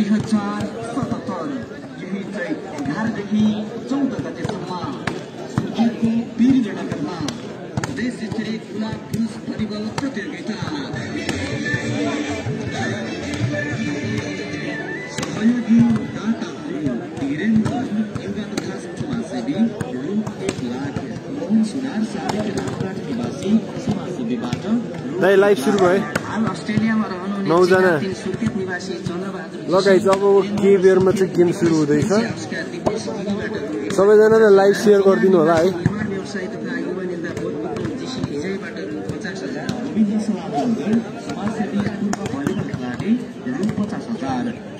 2077 यही चैत 11 देखि 14 गतेसम्म सुर्खेतको वीरगढमा देश स्तरीय खुला पुरुष भलिबल प्रतियोगिता सहयोगी दाताहरू वीरेन्द्र युवा तथा समाजसेवी रु 1 लाख मोहन सुनार साबिक रामगढ निवासी समाजसेवीबाट लाइभ सुरु भयो। हाल अस्ट्रेलियामा रहनुहुने 9 जना सुर्खेत निवासी चन्द्रबहादुर लगाइछ। अब के बेरमा चाहिँ गेम सुरु हुँदैछ। सबैजनाले लाइभ शेयर गरिदिनु होला है।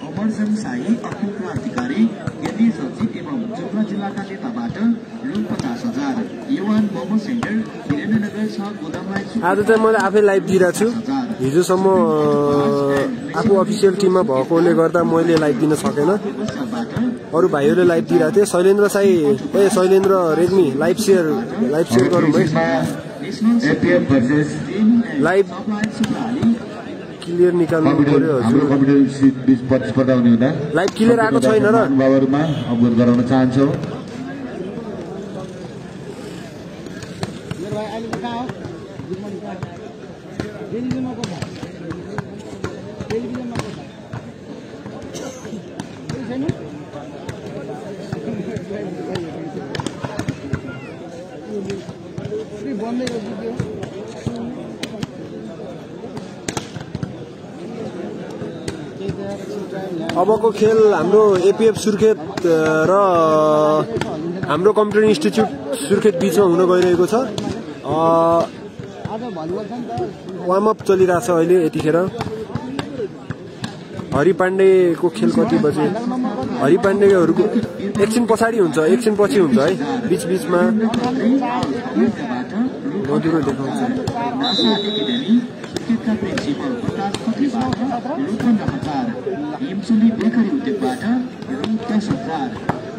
अमरजन शाही अखिल क्रान्तिकारी केन्द्रीय सचिव एवं जुम्ला जिल्लाका नेताबाट रु 50,000 युवान मोमो सेन्टर वीरेन्द्रनगर 6 गोदामलाई आज चाहिँ मैले आफै लाइभ दिइरहेको छु। हिजोसम्म आफू अफिसियल टिममा भएकोले गर्दा मैले लाइभ दिन सकेन। अरू भाइहरूले लाइभ दिइरहेको थिए। शैलेन्द्र रेग्मी लाइभ शेयर गरौँ है। लाइभ क्लियर निकाल्नु पर्यो हजुर। लाइभ क्लियर आएको छैन र अवगत गराउन चाहन्छु। अबको खेल हाम्रो एपीएफ सुर्खेत र हाम्रो कम्प्युटर इन्स्टिच्युट सुर्खेत बीचमा हुन गइरहेको छ। वार्म अप चलिरहेछ अहिले यतिखेर। हरि पाण्डेको खेल कति बजे? हरि पाण्डेहरूको एकछिन पछाडि हुन्छ, एकछिन पछि हुन्छ है। बीचमा मधुरो देखाउँछ। बेकरी उद्योगबाट रु 10,000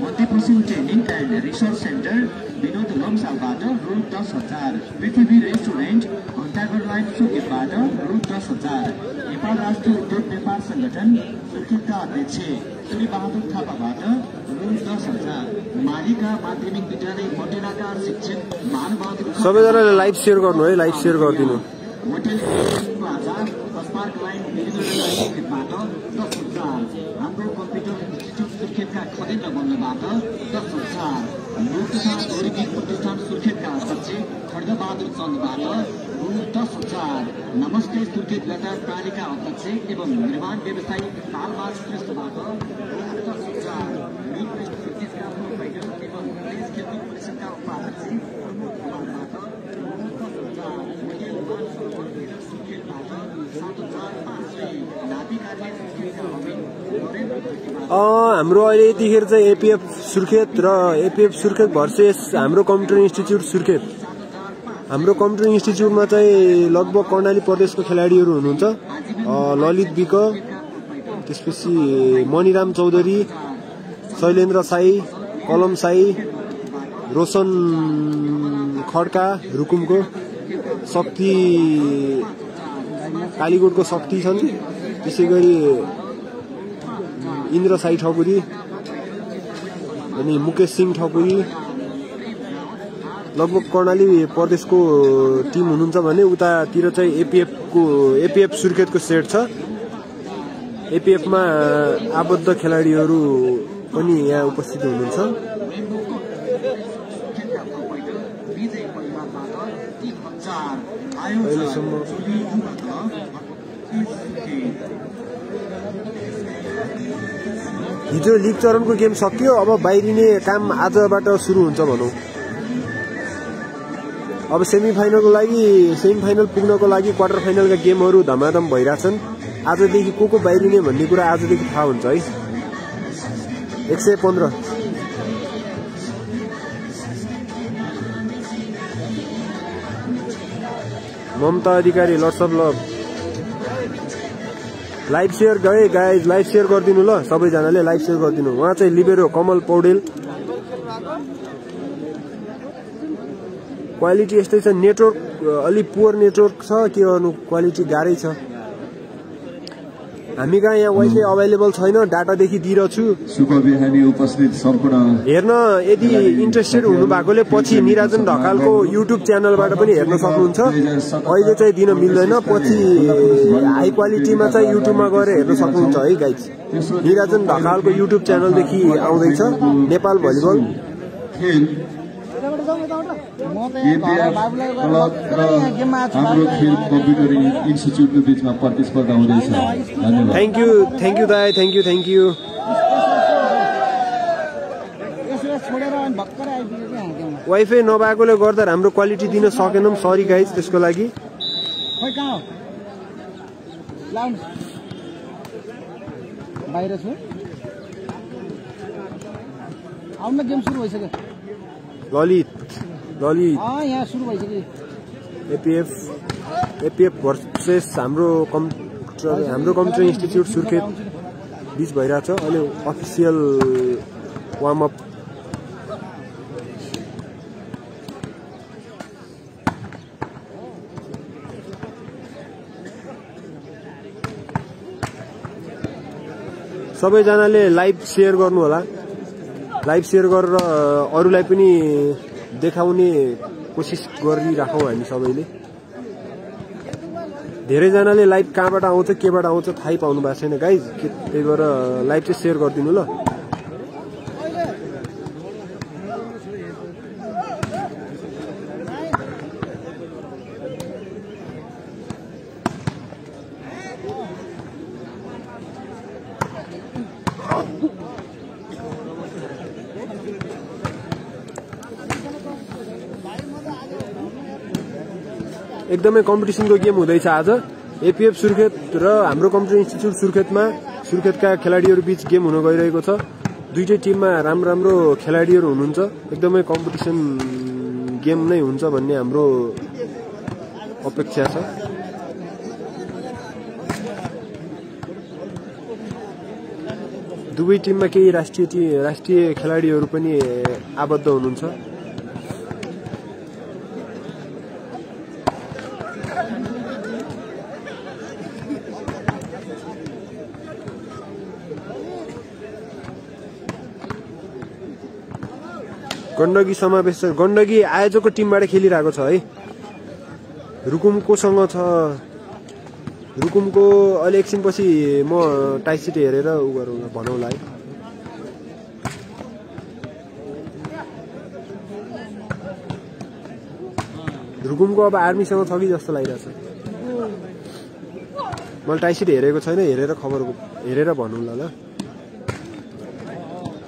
मध्यपश्चिम training and research centre Binod लम्सालबाट रु 10,000 पृथ्वी रेस्टुरेन्ट घण्टाघर लाइन सुर्खेतबाट रु 10,000 नेपाल राष्ट्रिय उद्योग व्यापार संगठन सुर्खेतका अध्यक्ष श्री बहादुर थापाबाट रु 10,000 मालिका माध्यमिक विद्यालय मटेनाका शिक्षक मानबहादुर। सबैजनाले लाइभ शेयर गर्नु है। लाइभ शेयर गरिदिनु। होटल स्पार्क लाइन सुर्खेतबाट 10,000 हाम्रो कम्प्युटर इन्स्टिच्युट सुर्खेतका खगेन्द्र बन्धबाट 10,000 लोकसभा गौरविक प्रतिष्ठान सुर्खेतका अध्यक्ष खड्गबहादुर चन्दबाट रु 10,000 नमस्ते सुर्खेत नगरपालिका अध्यक्ष एवं निर्माण व्यवसायी तालबाज श्रेष्ठबाट रु 10,000 मिडवेस्ट फिटनेसका प्रोभाइडर एवं देश खेलकुद परिषदका उपाध्यक्ष हाम्रो अहिले यतिखेर चाहिँ एपीएफ सुर्खेत र एपीएफ सुर्खेत भर्सेस हाम्रो कम्प्युटर इन्स्टिच्युट सुर्खेत। हाम्रो कम्प्युटर इन्स्टिच्युटमा चाहिँ लगभग कर्णाली प्रदेशको खेलाडीहरू हुनुहुन्छ। ललित विक, त्यसपछि मणिराम चौधरी, शैलेन्द्र साई, कलम साई, रोशन खड्का रुकुमको, शक्ति कालीकोटको शक्ति छन्। त्यसै गरी इन्द्र साई ठकुरी अनि मुकेश सिंह ठकुरी लगभग कर्णाली प्रदेशको टिम हुनुहुन्छ भने उतातिर चाहिँ एपीएफ सुर्खेतको सेट छ। एपीएफमा आबद्ध खेलाडीहरू पनि यहाँ उपस्थित हुनुहुन्छ। अहिलेसम्म हिजो लिग चरणको गेम सकियो। अब बाहिरिने काम आजबाट सुरु हुन्छ भनौँ। अब सेमिफाइनल पुग्नको लागि क्वार्टर फाइनलका गेमहरू धमाधम भइरहेछन्। आजदेखि को बाहिरिने भन्ने कुरा आजदेखि थाहा हुन्छ है। 115 Mamata Adhikari lots of love. Live share गए गाइज, लाइभ शेयर गरिदिनु ल। सबैजनाले लाइभ शेयर गरिदिनु। उहाँ चाहिँ लिबेरो कमल पौडेल। क्वालिटी यस्तै छ। नेटवर्क अलि पुवर नेटवर्क छ के गर्नु, क्वालिटी गाह्रै छ। हामी कहाँ यहाँ वाइफाई अभाइलेबल छैन, डाटादेखि दिइरहेको छु। शुभ बिहानी उपस्थित सम्पूर्ण हेर्न यदि इन्ट्रेस्टेड हुनु भएकोले पछि निराजन ढकालको युट्युब च्यानलबाट पनि हेर्न सक्नुहुन्छ। अहिले चाहिँ दिन मिल्दैन, पछि हाई क्वालिटीमा चाहिँ युट्युबमा गएर हेर्न सक्नुहुन्छ है गाइज। निराजन ढकालको युट्युब च्यानलदेखि आउँदैछ नेपाल भलिबल खेल हाम्रो खेल कम्प्युटर इन्स्टिच्युटको बिचमा प्रतिस्पर्धा हुँदैछ। धन्यवाद। थ्याङ्क यू दाइ, थ्याङ्क यू। वाइफाई नभएकोले गर्दा हाम्रो क्वालिटी दिन सकेनौँ, सरी गाइज त्यसको लागि। बाहिर छु, आउन गेम सुरु भइसक्यो। ललित यहाँ सुरु भइसक्यो। एपिएफ भर्सेस हाम्रो कम्प्युटर इन्स्टिच्युट सुर्खेत बीच भइरहेछ। अहिले अफिसियल वार्म अप सबैजनाले लाइभ सेयर गर्नु होला। लाइभ सेयर गरेर अरूलाई पनि देखाउने कोसिस गरिराखौँ हामी सबैले। धेरैजनाले लाइभ कहाँबाट आउँछ केबाट आउँछ थाहै पाउनु भएको छैन गाइज, त्यही भएर लाइभ चाहिँ सेयर गरिदिनु ल। एकदमै कम्पिटिसनको गेम हुँदैछ आज। एपिएफ सुर्खेत र हाम्रो कम्प्युटर इन्स्टिच्युट सुर्खेतका खेलाडीहरू बीच गेम हुन गइरहेको छ। दुईटै टिममा राम्रो खेलाडीहरू हुनुहुन्छ। एकदमै कम्पिटिसन गेम नै हुन्छ भन्ने हाम्रो अपेक्षा छ। दुवै टिममा केही राष्ट्रिय खेलाडीहरू पनि आबद्ध हुनुहुन्छ। गण्डकी समावेश छ। गण्डकी आयोजकको टिमबाट खेलिरहेको छ है। रुकुमकोसँग छ। रुकुमको अहिले एकछिनपछि म टाइसिट हेरेर उ गरौँला भनौँला है। रुकुमको अब आर्मीसँग छ कि जस्तो लागिरहेछ। मैले टाइसिट हेरेको छैन, हेरेर भनौँला ल।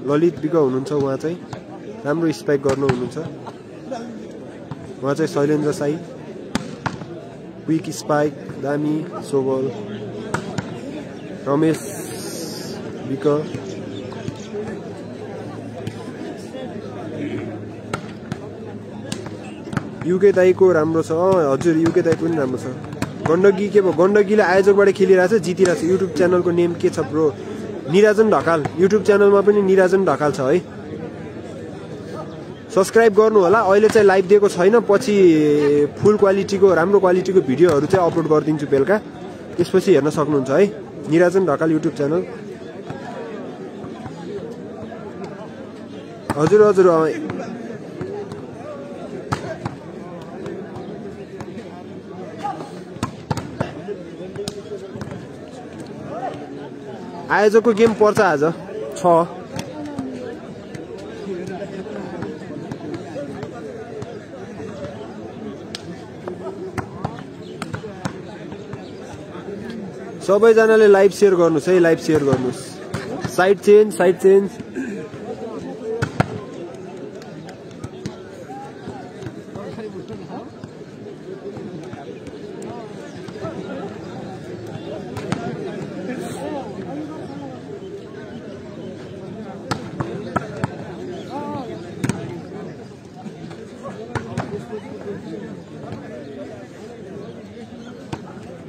ललित विक हुनुहुन्छ, उहाँ चाहिँ राम्रो स्पाइक गर्नु हुनुहुन्छ। उहाँ चाहिँ शैलेन्द्र साई, क्विक स्पाइक दामी सोबल। रमेश विक, युके दाईको राम्रो छ। हजुर युके दाईको पनि राम्रो छ। गण्डकी के भयो, गण्डकीले आयोजकबाट खेलिरहेछ, जितिरहेछ। युट्युब च्यानलको नेम के छ ब्रो? निराजन ढकाल। युट्युब च्यानलमा पनि निराजन ढकाल छ है। सब्सक्राइब गर्नु होला। अहिले चाहिँ लाइभ दिएको छैन, पछि फुल क्वालिटीको राम्रो क्वालिटीको भिडियोहरू चाहिँ अपलोड गरिदिन्छु बेलुका, त्यसपछि हेर्न सक्नुहुन्छ है निराजन ढकाल युट्युब च्यानल। हजुर आयोजकको गेम पर्छ आज 6। सबैजनाले लाइभ सेयर गर्नुहोस् है, लाइभ सेयर गर्नुहोस्। Side change.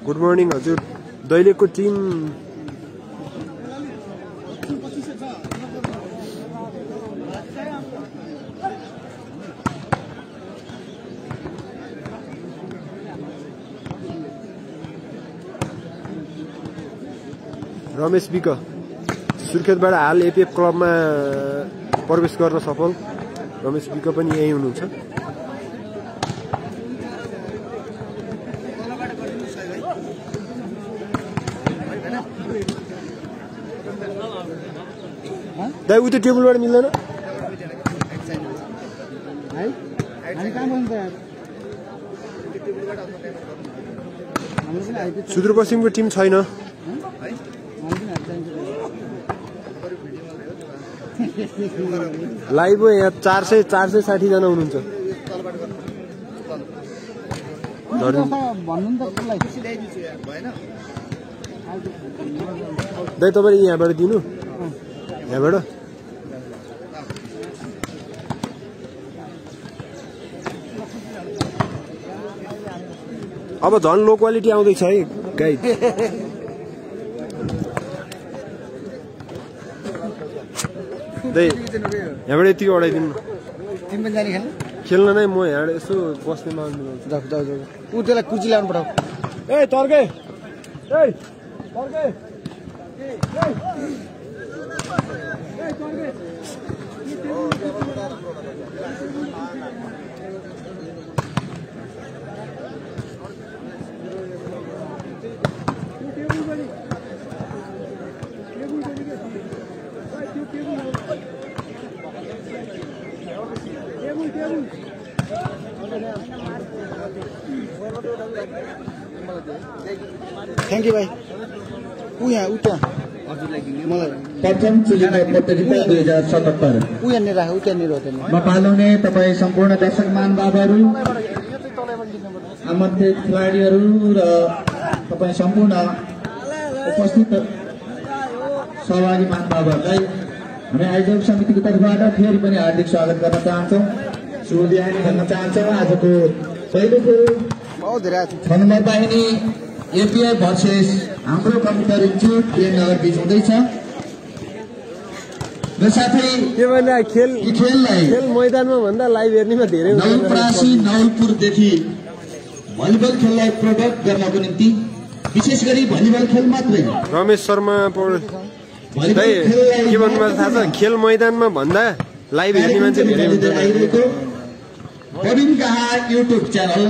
गुड मर्निङ हजुर। दैलेखको टिम रमेश विक सुर्खेतबाट हाल एपीएफ क्लबमा प्रवेश गर्न सफल। रमेश विक पनि यही हुनुहुन्छ। दाइ उयो टेबलबाट मिल्दैन सुदूरपश्चिमको टिम छैन। लाइभ यहाँ 460 जना हुनुहुन्छ। दाइ तपाईँले यहाँबाट दिनु यहाँबाट अब झन् लो क्वालिटी आउँदैछ है गाइड। दाइ यहाँबाट यति अडाइदिनु खेल्न नै म यहाँ यसो बस्ने माग्नु ऊ त्यसलाई कुर्ची ल्याउनु पठाऊ। ए तर्के थ्याङ्क यू भाइ। ऊ यहाँ उता प्रथम चुलिने प्रतियोगिता 2077 ऊ यहाँनिर राख ऊ त्यहाँनिर हो त्यहाँनिर। मा पाल्नुहुने तपाईँ सम्पूर्ण दर्शक महानुभावहरू, आमन्त्रित खेलाडीहरू र तपाईँ सम्पूर्ण उपस्थित सहभागी महानुभावहरूलाई हामी आयोजक समितिको तर्फबाट फेरि पनि हार्दिक स्वागत गर्न चाहन्छौँ। शुभ बिहानी भन्न चाहन्छौँ। आजको पहिलो खेल 6 नम्बर बाहिनी एपीआई भर्सेस हाम्रो कम्प्युटर इन्स्टिच्युट नगर बीच हुँदैछ र साथै खेललाई खेल मैदानमा भन्दा लाइभ हेर्नेमा धेरै नवलपरासी नवलपुरदेखि भलिबल खेललाई प्रडक्ट गर्नको निम्ति विशेष गरी भलिबल खेल मात्रै रमेश शर्मा के भन्नु थाहा छ खेल मैदानमा भन्दा लाइभ हेर्ने मान्छे धेरै हुन्छ। बबिन गाहा युट्युब च्यानल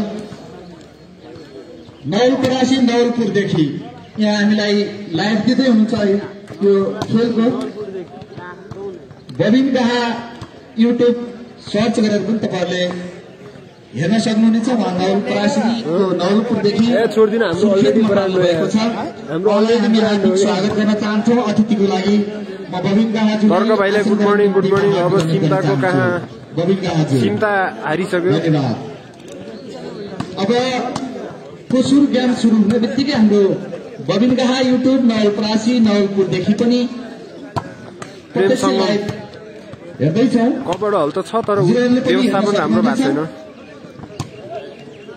नवलपरासी नवलपुरदेखि यहाँ हामीलाई लाइभ दिँदै हुनुहुन्छ यो खेलको। बबिन गाहा युट्युब सर्च गरेर पनि तपाईँहरूले हेर्न सक्नुहुनेछ। उहाँ नवलपुरदेखि हामी हार्दिक स्वागत गर्न चाहन्छौँ अतिथिको लागि। म बबिन गाहाजी तर्क भाइलाई गुड मर्निङ। अब चिन्ताको कहाँ बबिन गाहाजी चिन्ता हारिसक्यो। धन्यवाद। अब सुरु गेम सुरु हुने बित्तिकै हाम्रो बबिन गाहा युट्युब नवलपरासी नवलपुरदेखि पनि हेर्दैछौँ। कपड हल त छ तर व्यवस्थापन राम्रो भएको छैन।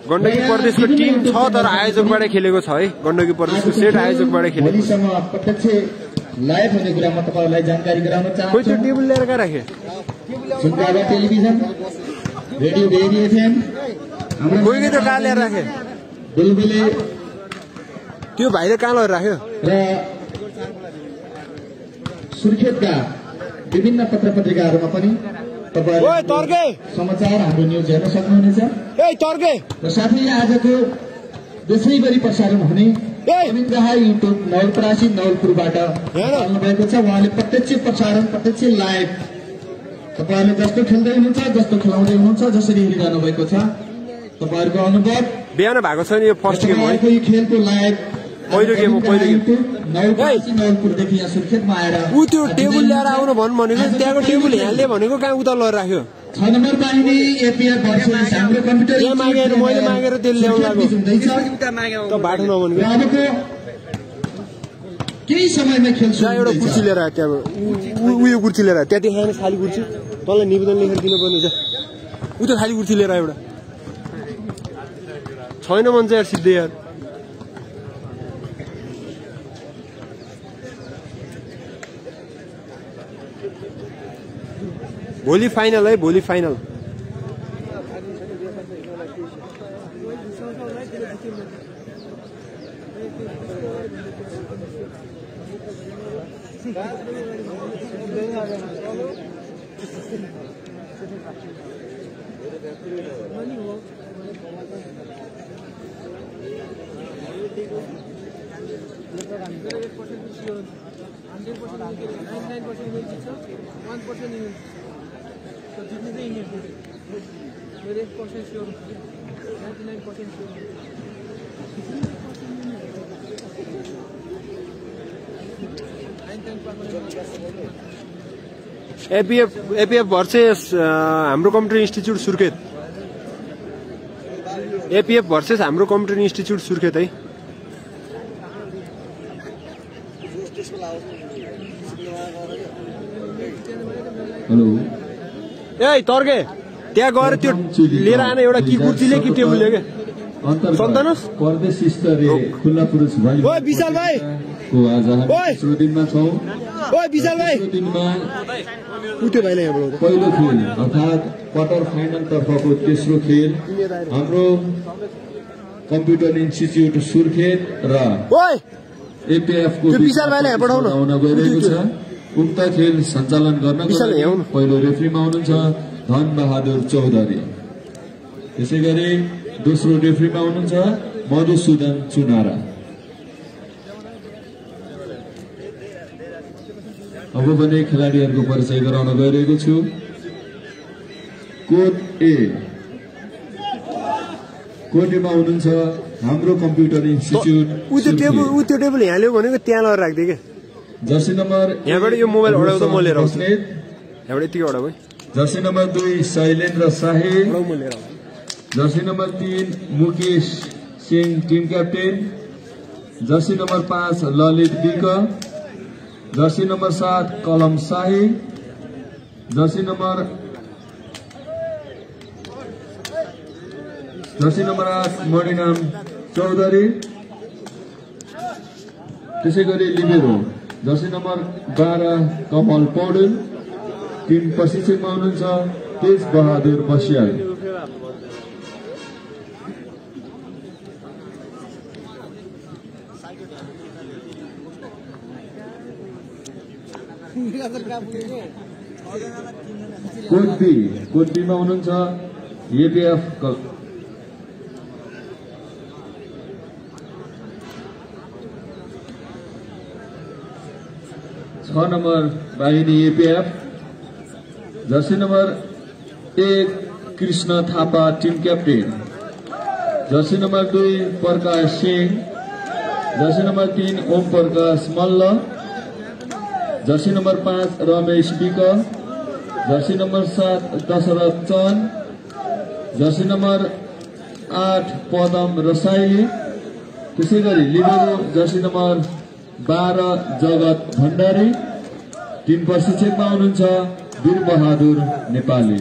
गण्डकी प्रदेशको टिम छ तर आयोजकबाट खेलेको छ है। गण्डकी प्रदेशको सेट आयोजकबाट खेलेको। भोलिसम्म प्रत्यक्ष लाइभ हुने कुरामा तपाईँहरूलाई जानकारी गराउन चाहन्छु। त्यो टेबल लिएर कहाँ राखे? सुनगावा टेलिभिजन, रेडियो डेरी एफएम, कोही त कहाँ ल्याएर राखे? बुलबुले त्यो भाइले कहाँ लगेर राख्यो? र सुर्खेतका विभिन्न पत्र पत्रिकाहरूमा पनि तपाईहरुले समाचार हाम्रो न्युज हेर्न सक्नुहुनेछ। र साथै आजको देशैभरि प्रसारण हुने बबिन गाहा युट्युब नवलपरासी नवलपुरबाट हाल्नु भएको छ। उहाँले प्रत्यक्ष प्रसारण प्रत्यक्ष लाइभ तपाईहरुले जस्तो खेल्दै हुनुहुन्छ जस्तो खेलाउँदै हुनुहुन्छ जसरी हेरिरहनु भएको छ तपाईहरुको अनुभव बिहान भएको छ नि। यो फर्स्ट गेम हो। यो खेलको लाइभ पहिलो गेम हो। नवलपरासी नवलपुरदेखि यहाँ सुर्खेतमा आएर ऊ त्यो टेबल ल्याएर आउनु भन्नु भनेको त्यहाँको टेबल यहाँले भनेको कहाँ उता लगेर राख्यो? 6 नम्बर बाहिनी एपीआई भर्सेस हाम्रो कम्प्युटर यहाँ मागेर मैले मागेर त्यसले ल्याउन लाग्यो त बाटो नभनेको। अबको केही समयमा खेल सुरु एउटा कुर्सी लिएर आयो। त्यहाँ उयो कुर्सी लिएर आयो। त्यहाँ देखाएन खाली कुर्सी। तँलाई निवेदन लेखेर दिनुपर्ने छ। ऊ त खाली कुर्सी लिएर आयो एउटा। छैन मन चाहिँ यार सिधै यार। भोलि फाइनल है। भोलि फाइनल। एपीएफ भर्सेस हाम्रो computer institute Surkhet. APF versus हाम्रो कम्प्युटर इन्स्टिच्युट सुर्खेत है। हेलो ए तर्के त्यहाँ गएर त्यो लिएर आएन एउटा कि कुर्सीले कि टेबुलले के सन्तानुस प्रदेश स्तरीय खुल्ला पुरुष भाइ ओए विशाल भाइ को आज हामी दिनमा छौं। ओए विशाल भाइ दिनमा उठ्यो भाइले यहाँबाट पहिलो खेल अर्थात क्वार्टर फाइनल तर्फको तेस्रो खेल हाम्रो कम्प्युटर इन्स्टिच्युट सुर्खेत र ओए एपीएफ को विशाल भाइले यहाँ पठाउन हुन गइरहेको छ। उक्त खेल सञ्चालन गर्नको लागि पहिलो रेफ्रीमा हुनुहुन्छ धन बहादुर चौधरी। त्यसैगरी दोस्रो रेफ्रीमा हुनुहुन्छ मधुसूदन चुनारा। अब भने खेलाडीहरूको परिचय गराउन गइरहेको छु। कोड ए कोटीमा हुनुहुन्छ हाम्रो कम्प्युटर इन्स्टिच्युट त्यो टेबल यहाँ ल्याऊ भनेको त्यहाँ लगेर राख्दिए के जर्सी नम्बर यहाँबाट यो मोबाइल अडाउँदा म लिएर आउँछु यहाँबाट यतिकै अडाउ है। Jersey number 2 Shailendra Shahi, jersey number 3 Mukesh Singh team captain, jersey number 5 Lalit Bik, jersey number 7 कलम शाही, जर्सी नम्बर 8 मणिनाम चौधरी। त्यसैगरी libero jersey number 12 Kamal Paudel. Team प्रशिक्षकमा हुनुहुन्छ तेज बहादुर बसियाल। कोड बीमा हुनुहुन्छ एपीएफ 6 नम्बर बाहिनी APF, jersey number 1 Krishna Thapa team captain, jersey number 2 Prakash Singh, jersey number 3 Om Prakash Malla, jersey number 5 Ramesh week, jersey number 7 Dashrath Chand, jersey number 8 Padam Rasaili. त्यसैगरी libero jersey number 12 Jagat Bhandari. Team प्रशिक्षकमा हुनुहुन्छ वीर बहादुर नेपाली।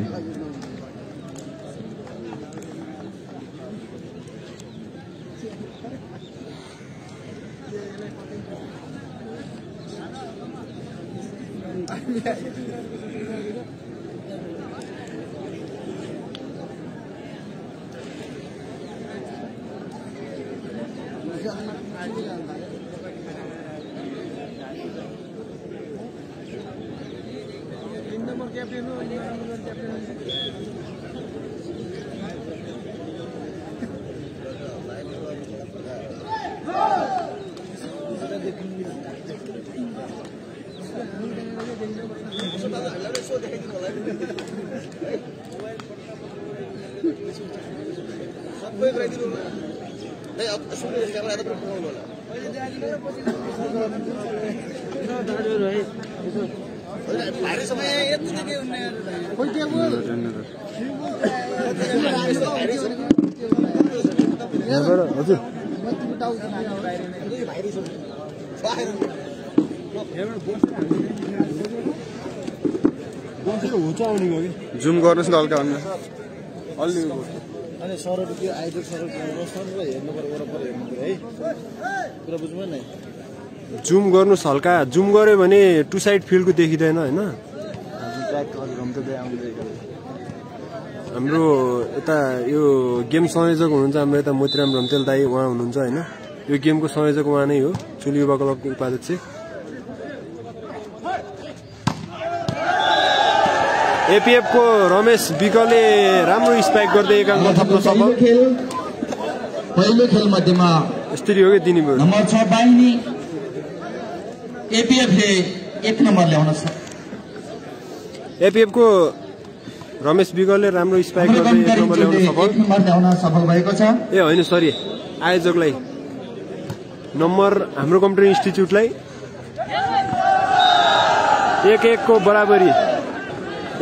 जुम गर्नुहोस् न हल्का अन्य अलि अनि सरहरू त्यो आइडल सरहरू हेर्नु पर्यो वरपर हेर्नु पर्यो है कुरा बुझ्नु न। जुम गर्नुहोस् हल्का जुम गर्यो भने टु साइड फिल्डको देखिँदैन होइन। हाम्रो यता यो गेम संयोजक हुनुहुन्छ हाम्रो यता मोतीराम रम्तेल दाई, उहाँ हुनुहुन्छ होइन। यो गेमको संयोजक उहाँ नै हो, चुली युवा क्लबको उपाध्यक्ष। एपीएफ को रमेश विकले राम्रो स्पाइक गर्दै एक अङ्क थप्न सफल। पहिलो खेल मध्येमा यस्तरी हो कि दिने भयो। नम्बर 6 बाहिनी एपीएफले 1 नम्बर ल्याउन छ। एपीएफ को रमेश विकले राम्रो स्पाइक गर्दै 1 नम्बर ल्याउन सफल भएको छ। ए होइन सरी आयोजकलाई नम्बर हाम्रो कम्प्युटर इन्स्टिच्युटलाई 1-1 को बराबरी।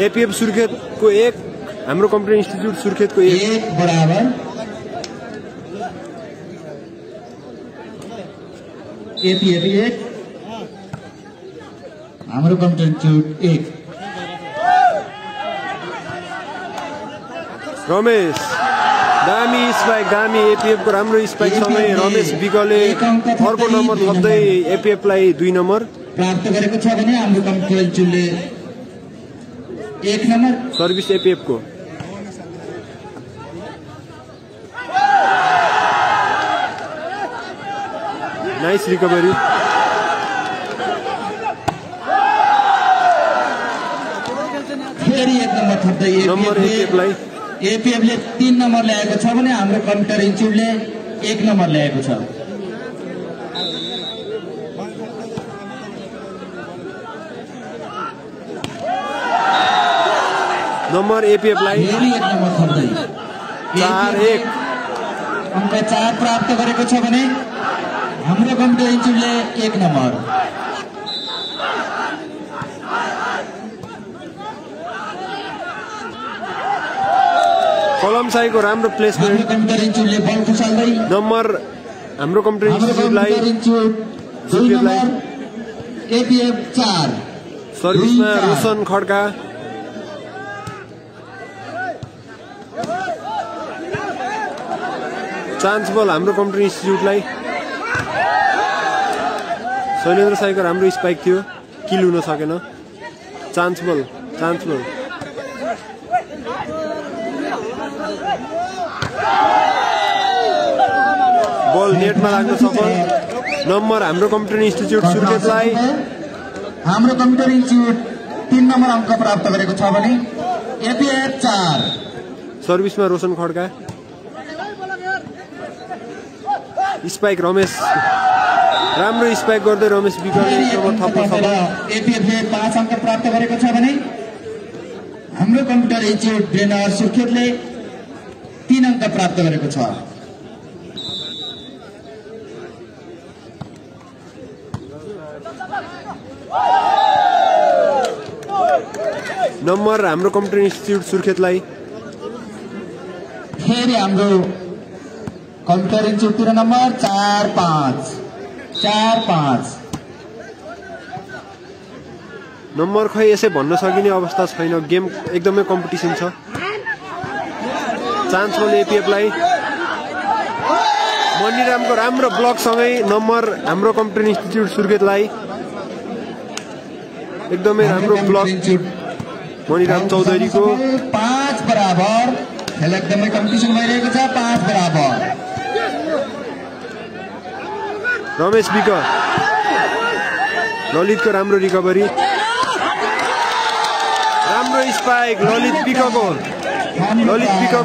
एपीएफ सुर्खेत को 1 हाम्रो कम्प्युटर इन्स्टिच्युट सुर्खेत को 1 बराबर। एपीएफ 1 हाम्रो कम्प्युटर इन्स्टिच्युट 1। रमेश दामी स्पाइक दामी एपीएफ को राम्रो स्पाइक सँगै रमेश विकले अर्को नम्बर थप्दै एपीएफ लाई 2 नम्बर प्राप्त गरेको छ भने हाम्रो कम्प्युटर इन्स्टिच्युटले 1 नम्बर सर्भिस एपीएफ को। Nice recovery. फेरि 1 नम्बर थप्दै एपीएफले 3 नम्बर ल्याएको छ भने हाम्रो कम्प्युटर इन्स्टिच्युटले 1 नम्बर ल्याएको छ। नम्बर एपीएफ लाई 1 नम्बर थप्दै 4-1 अङ्क 4 प्राप्त गरेको छ भने हाम्रो कम्प्युटर इन्स्टिच्युटले 1 नम्बर। कलम साईको राम्रो प्लेसमेन्ट। कम्प्युटर इन्स्टिच्युटले बल खसाल्दै नम्बर हाम्रो कम्प्युटर इन्स्टिच्युटलाई एपीएफ 4 सर्भिसमा रोशन खड्का। चान्स बल हाम्रो कम्प्युटर इन्स्टिच्युटलाई। शैलेन्द्र साईको राम्रो स्पाइक थियो किल हुन सकेन। चान्स बल बल नेटमा लाग्न सफल। नम्बर हाम्रो कम्प्युटर इन्स्टिच्युट सुर्खेतलाई। हाम्रो कम्प्युटर इन्स्टिच्युट 3 नम्बर अङ्क प्राप्त गरेको छ भने एपीएफ 4 सर्भिसमा रोशन खड्का। स्पाइक रमेश राम्रो स्पाइक गर्दै रमेश विकले नम्बर थप्न सफल। एपीएफले 5 अङ्क प्राप्त गरेको छ भने हाम्रो कम्प्युटर इन्स्टिच्युट ब्रेनर सुर्खेतले 3 अङ्क प्राप्त गरेको छ। नम्बर हाम्रो कम्प्युटर इन्स्टिच्युट सुर्खेतलाई। फेरि हाम्रो कम्प्युटर इन्स्टिच्युट नम्बर 4-5 नम्बर खै यसै भन्न सकिने अवस्था छैन। गेम एकदमै कम्पिटिसन छ। चान्स बल एपीएफलाई। मणिरामको राम्रो ब्लकसँगै नम्बर हाम्रो कम्प्युटर इन्स्टिच्युट सुर्खेतलाई। एकदमै राम्रो ब्लक मणिराम चौधरीको। 5 बराबर। खेल एकदमै कम्पिटिसन भइरहेको छ। 5 बराबर। रमेश विक ललितको राम्रो रिकभरी। राम्रो स्पाइक ललित विकको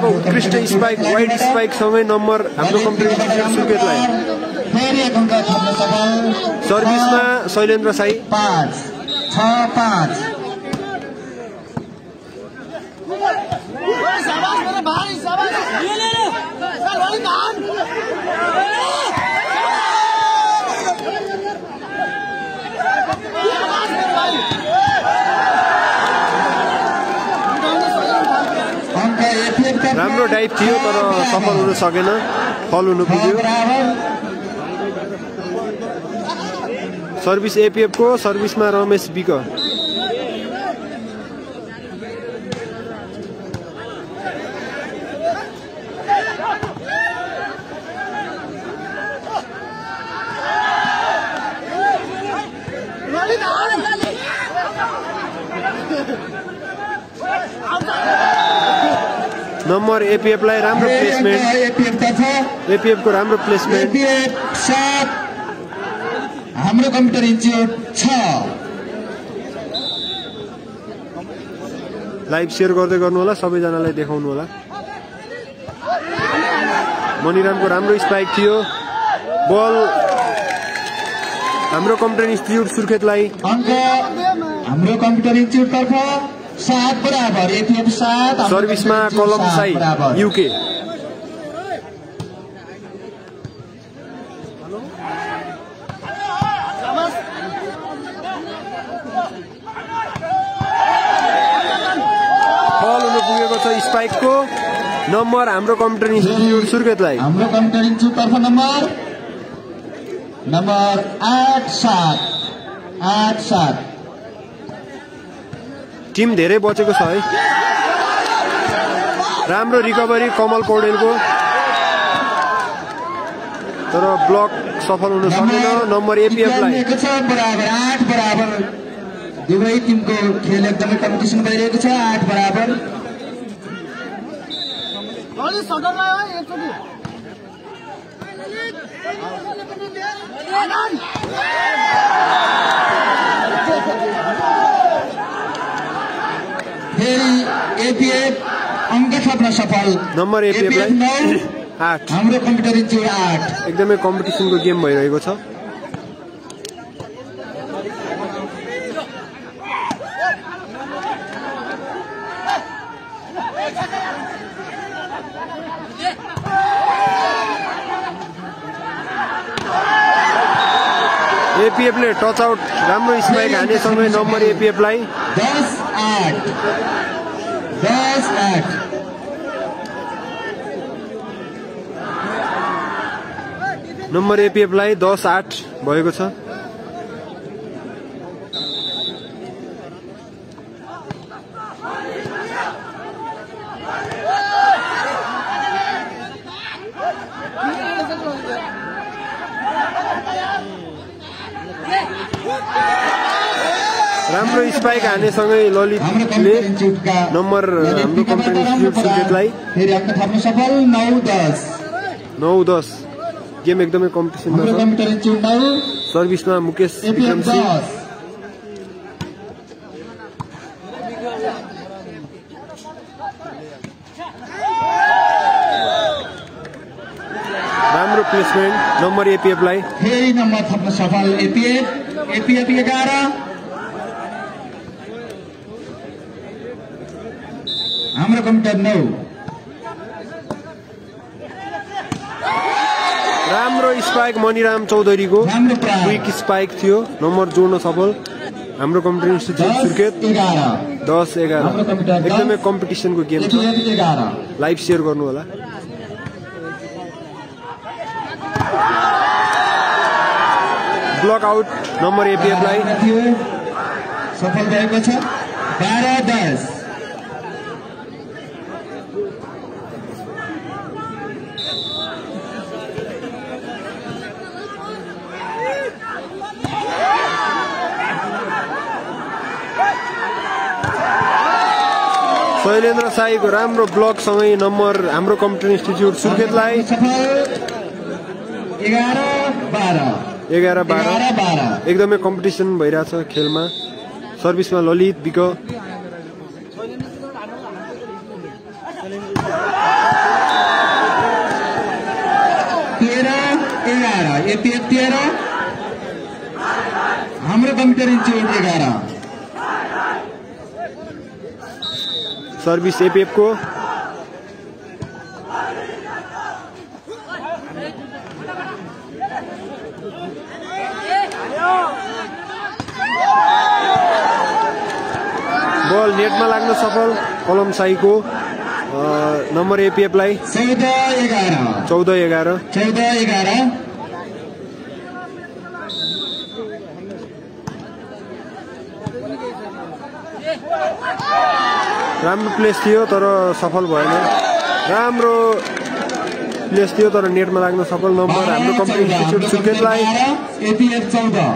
उत्कृष्ट स्पाइक वाइड स्पाइक सँगै नम्बर हाम्रो कम्प्युटर इन्स्टिच्युट सुर्खेतलाई। सर्भिसमा शैलेन्द्र साई। 5-6-5 राम्रो डाइभ थियो तर सफल हुन सकेन। फल हुन पुग्यो। सर्भिस एपीएफ को सर्भिसमा रमेश विक। नम्बर एपीएफलाई राम्रो प्लेसमेन्ट। एपीएफ को राम्रो प्लेसमेन्ट। एपीएफ 7 हाम्रो कम्प्युटर इन्स्टिच्युट 6 लाइभ सेयर गर्दै गर्नु होला, सबैजनालाई देखाउनु होला। मनिरामको राम्रो स्पाइक थियो। बल हाम्रो कम्प्युटर इन्स्टिच्युट सुर्खेतलाई। अङ्क हाम्रो कम्प्युटर इन्स्टिच्युट तर्फ 7 बराबर, एपीएफ 7। सर्भिसमा कलम साई युके। बल हुन पुगेको छ स्पाइकको नम्बर हाम्रो कम्प्युटर इन्स्टिच्युट सुर्खेतलाई। हाम्रो कम्प्युटर इन्स्टिच्युट तर्फ नम्बर 87। टिम धेरै बचेको छ है। राम्रो रिकभरी कमल पौडेलको, तर ब्लक सफल हुन सकेन। नम्बर एपीएफलाई बराबर 8 बराबर। दुवै टिमको खेल एकदमै कम्पिटिसन भइरहेको छ। 8 बराबर। फेरि एपीएफ अङ्क थप्न सफल। नम्बर एपीएफलाई 8। हाम्रो कम्प्युटर इन्स्टिच्युट 8। एकदमै कम्पिटिसनको गेम भइरहेको छ। एपीएफले टच आउट राम्रो स्पाइक हानेसँगै नम्बर एपीएफलाई 10-8। नम्बर एपीएफलाई 10-8 भएको छ। राम्रो स्पाइक हानेसँगै ललितले नम्बर हाम्रो कम्प्युटर इन्स्टिच्युट सुर्खेतलाई फेरि अङ्क थप्न सफल। 9-10 गेम एकदमै कम्पिटिसनमा छ। Computer institute 9। सर्भिसमा मुकेश विक्रम सिंह। राम्रो प्लेसमेन्ट नम्बर एपीएफलाई। फेरि नम्बर थप्न सफल एपीएफ 11। हाम्रो कम्प्युटर 9। राम्रो स्पाइक मनिराम चौधरीको क्विक स्पाइक थियो। नम्बर जोड्न सफल हाम्रो कम्प्युटर इन्स्टिच्युट सुर्खेत। 10-11 एकदमै कम्पिटिसनको गेम छ। लाइभ सेयर गर्नु होला। ब्लक आउट नम्बर एपीएफलाई सफल भएको छ। 12-10। शैलेन्द्र साईको राम्रो ब्लकसँगै नम्बर हाम्रो कम्प्युटर इन्स्टिच्युट सुर्खेतलाई 11-12 एकदमै कम्पिटिसन भइरहेछ खेलमा। सर्भिसमा ललित विक। 13-11 एपीएफ 13 हाम्रो कम्प्युटर इन्स्टिच्युट 11। सर्भिस एपीएफको बल नेटमा लाग्न सफल कलम साईको नम्बर एपीएफलाई 14-11 राम्रो प्लेस थियो तर सफल भएन। राम्रो प्लेस थियो तर नेटमा लाग्न सफल। नम्बर हाम्रो कम्प्युटर इन्स्टिच्युट सुर्खेतलाई एपीएफ 14।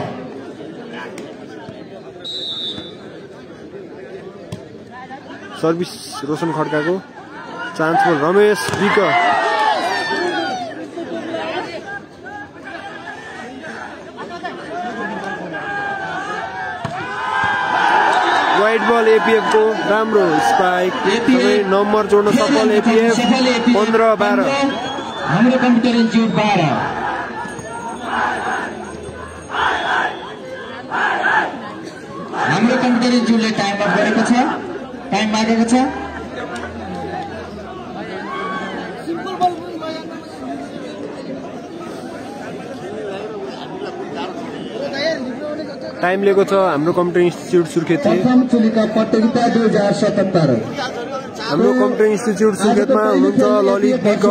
सर्भिस रोशन खड्काको chance ball Ramesh Bik. Wide ball APF को राम्रो स्पाइक नम्बर जोड्न सफल एपीएफ 15-12 हाम्रो कम्प्युटर इन्स्टिट्युट 12 हाम्रो कम्प्युटर इन्स्टिट्युटले टाइम अफ गरेको छ टाइम मागेको छ टाइम लिएको छ हाम्रो कम्प्युटर इन्स्टिच्युट सुर्खेतले प्रथम चुलीका प्रतियोगिता 2077 हाम्रो कम्प्युटर इन्स्टिच्युट सुर्खेतमा हुनुहुन्छ ललित विक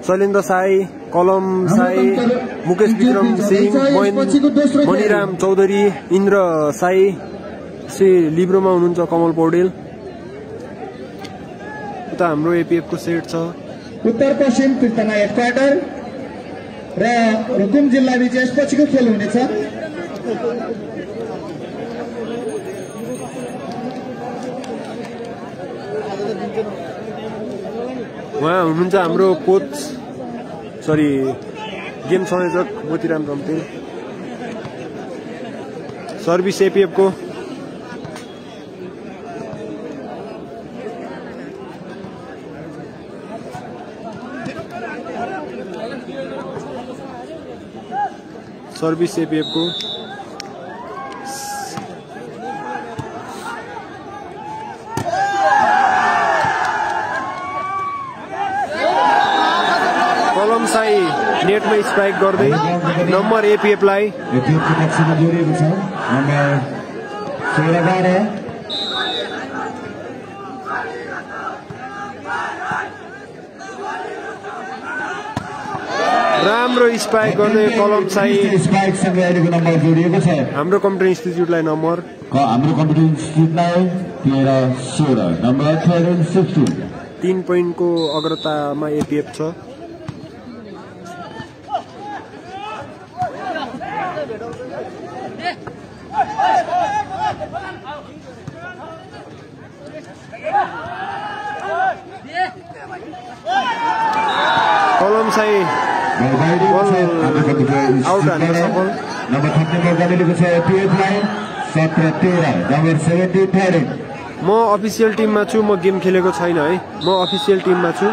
शैलेन्द्र साई कलम साई मुकेश विक्रम सिंह मणिराम चौधरी इन्द्र साई श्री लिब्रोमा हुनुहुन्छ कमल पौडेल उता हाम्रो एपीएफ को सेट छ उत्तर पश्चिम कृष्णा हेडक्वार्टर र रुकुम जिल्ला बीच यसपछिको खेल हुनेछ उहाँ हुनुहुन्छ हाम्रो कोच गेम संयोजक मोतीराम रम्तेल सर्भिस एपीएफ को सर्भिस एपीएफ को कलम साई नेटमा स्ट्राइक गर्दै नम्बर एपीएफ लाई जोडिएको छ नम्बर 16-12 राम्रो स्पाइक गर्ने कलम साई स्पाइक सँगै अहिलेको नम्बर जोडिएको छ हाम्रो कम्प्युटर इन्स्टिच्युटलाई नम्बर हाम्रो कम्प्युटर इन्स्टिच्युटलाई 13-16 नम्बर 13-16 3 पोइन्टको अग्रतामा एपीएफ छ कलम साई आउट हान्न सफल नम्बर 13 गाडीको छ एपीएफ लाई 17-13 नम्बर 17-13 म अफिसियल टिममा छु म गेम खेलेको छैन है म अफिसियल टिममा छु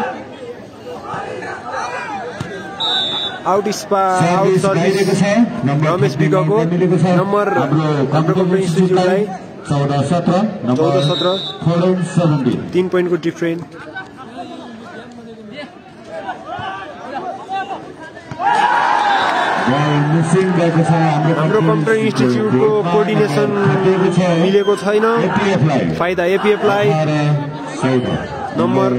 आउट सर्भिस रमेश विगको नम्बर हाम्रो कम्प्युटर इन्स्टिच्युटलाई 14-17 3 पोइन्टको डिफरेन्ट हाम्रो कम्प्युटर इन्स्टिच्युटको कोअर्डिनेसन मिलेको छैन फाइदा एपीएफ लाई नम्बर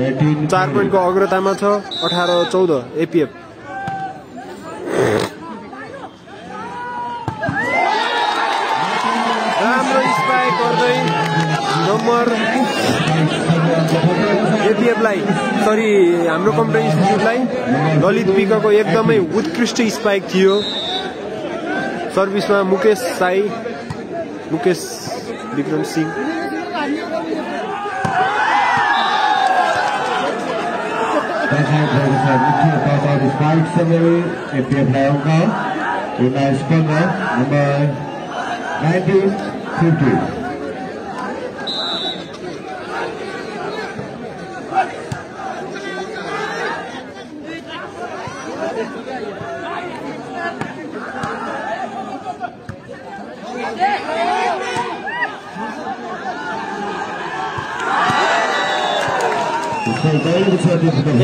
4 पोइन्टको अग्रतामा छ 18-14 एपीएफ राम्रो स्पाइक गर्दै नम्बर एपीएफ लाई हाम्रो कम्प्युटर इन्स्टिच्युटलाई ललित विकको एकदमै उत्कृष्ट स्पाइक थियो सर्भिसमा मुकेश साई मुकेश विक्रम सिंह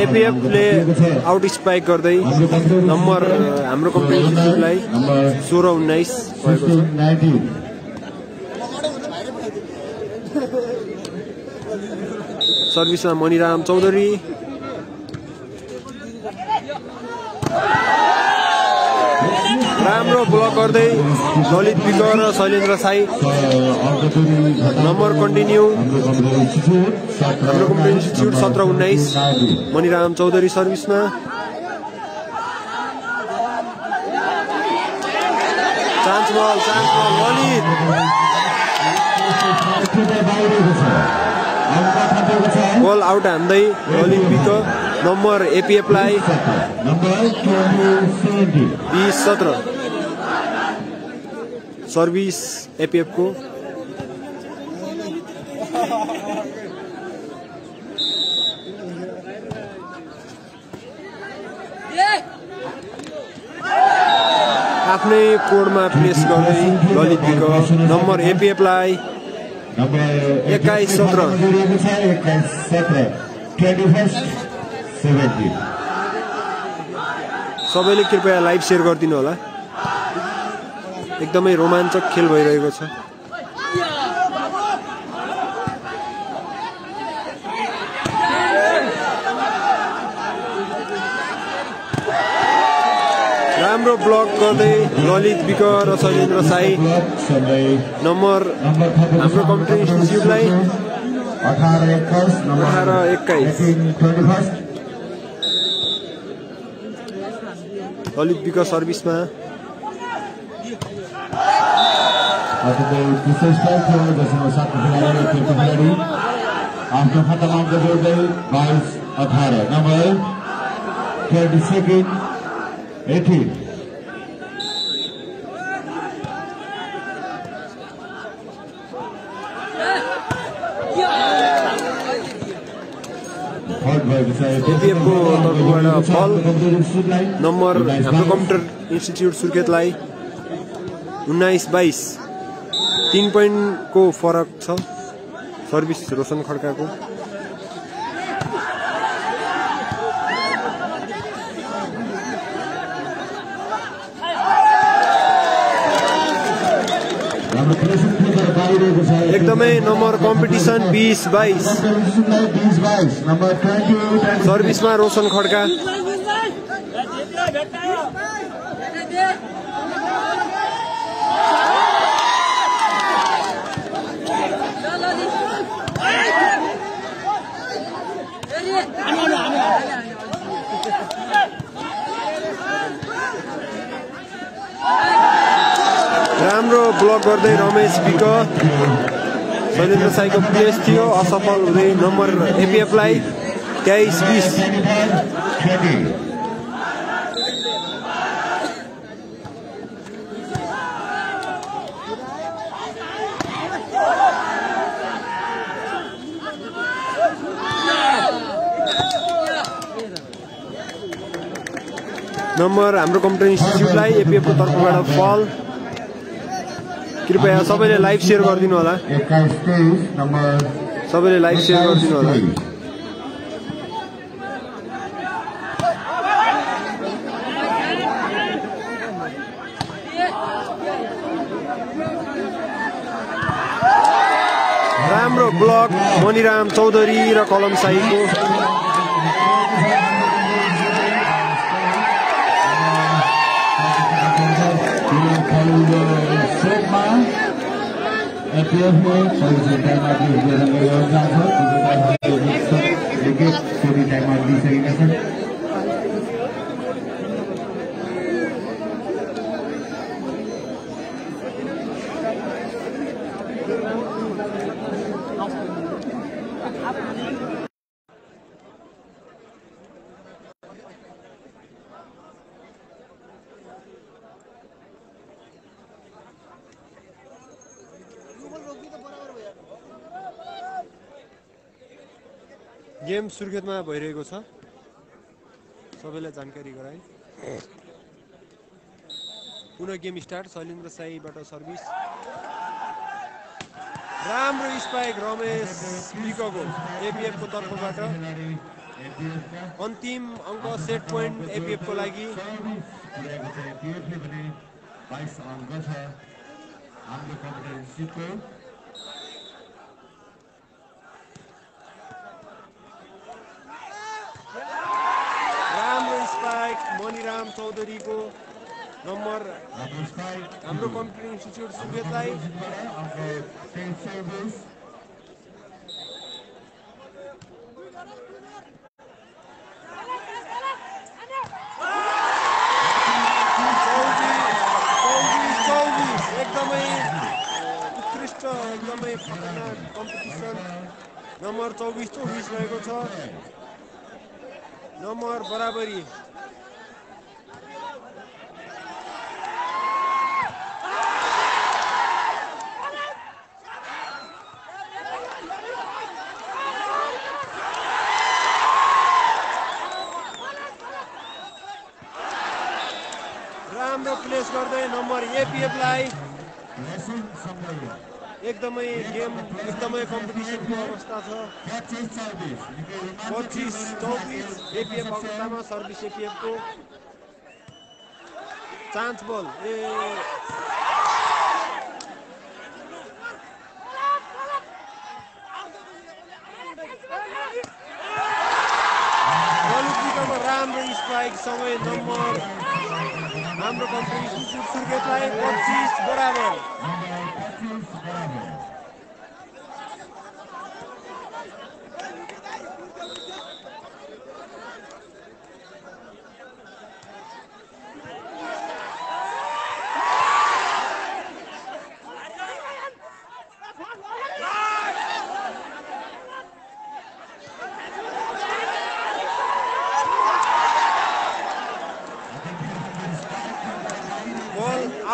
एपीएफले आउट स्पाइक गर्दै नम्बर हाम्रो कम्प्युटर इन्स्टिच्युटलाई 16-19 भएको छ सर्भिसमा मणिराम चौधरी राम्रो ब्लक गर्दै ललित विक र शैलेन्द्र साई नम्बर कन्टिन्यू हाम्रो कम्प्युटर इन्स्टिच्युट 17-19 मणिराम चौधरी सर्भिसमा chance ball Lalit ball out हान्दै ललित विक नम्बर एपीएफ लाई 20-17 सर्भिस एपीएफ को आफ्नै कोडमा प्लेस गर्दै ललित बिक नम्बर एपिएफलाई 21-17 सबैले कृपया लाइभ सेयर गरिदिनु होला। एकदमै रोमाञ्चक खेल भइरहेको छ। राम्रो ब्लक गर्दै ललित बिक र शैलेन्द्र साई नम्बर हाम्रो कम्प्युटर इन्स्टिच्युटलाई 18-21 ललित बिक सर्भिसमा आफ्नो खातामा अङ्क जोड्दै 22-18 नम्बर 22 18 एपिएफको तर्फबाट बल नम्बर हाम्रो कम्प्युटर इन्स्टिच्युट सुर्खेतलाई 19-22 3 पोइन्टको फरक छ सर्भिस रोशन खड्काको। एकदमै नम्बर कम्पिटिसन 20-22 सर्भिसमा रोशन खड्का राम्रो ब्लक गर्दै रमेश बिक शैलेन्द्र साईको प्लेस थियो असफल हुँदै नम्बर एपिएफलाई 23-20 नम्बर हाम्रो कम्प्युटर इन्स्टिच्युटलाई एपिएफको तर्फबाट फल। कृपया सबैले लाइभ सेयर गरिदिनु होला। सबैले लाइभ सेयर गरिदिनु होला। राम्रो ब्लक मणिराम चौधरी र कलम साईको गेम सुर्खेतमा भइरहेको छ। सबैलाई जानकारी गराए। पुनः गेम स्टार्ट। शैलेन्द्र साईबाट सर्भिस राम्रो स्पाइक रमेश बिकको एपिएफको तर्फबाट अन्तिम अङ्क सेट पोइन्ट एपिएफको लागि 22 अङ्क छ हाम्रो कम्प्युटर इन्स्टिच्युटको। मणिराम चौधरीको नम्बर हाम्रो कम्प्युटर इन्स्टिच्युट सुर्खेतलाई एकदमै उत्कृष्ट एकदमै खतरनाक कम्पिटिसन नम्बर 24-24 रहेको छ। नम्बर बराबरी राम्रो प्लेस गर्दै नम्बर एपीएफलाई एकदमै गेम एकदमै कम्पिटिसनको अवस्था छ 25-24 एपीएफ अवस्थामा सर्भिस एपीएफको चान्स बल राम्रो स्ट्राइक सँगै नम्बर हाम्रो कम्पिटिसन सुर्खेतलाई 25 बराबर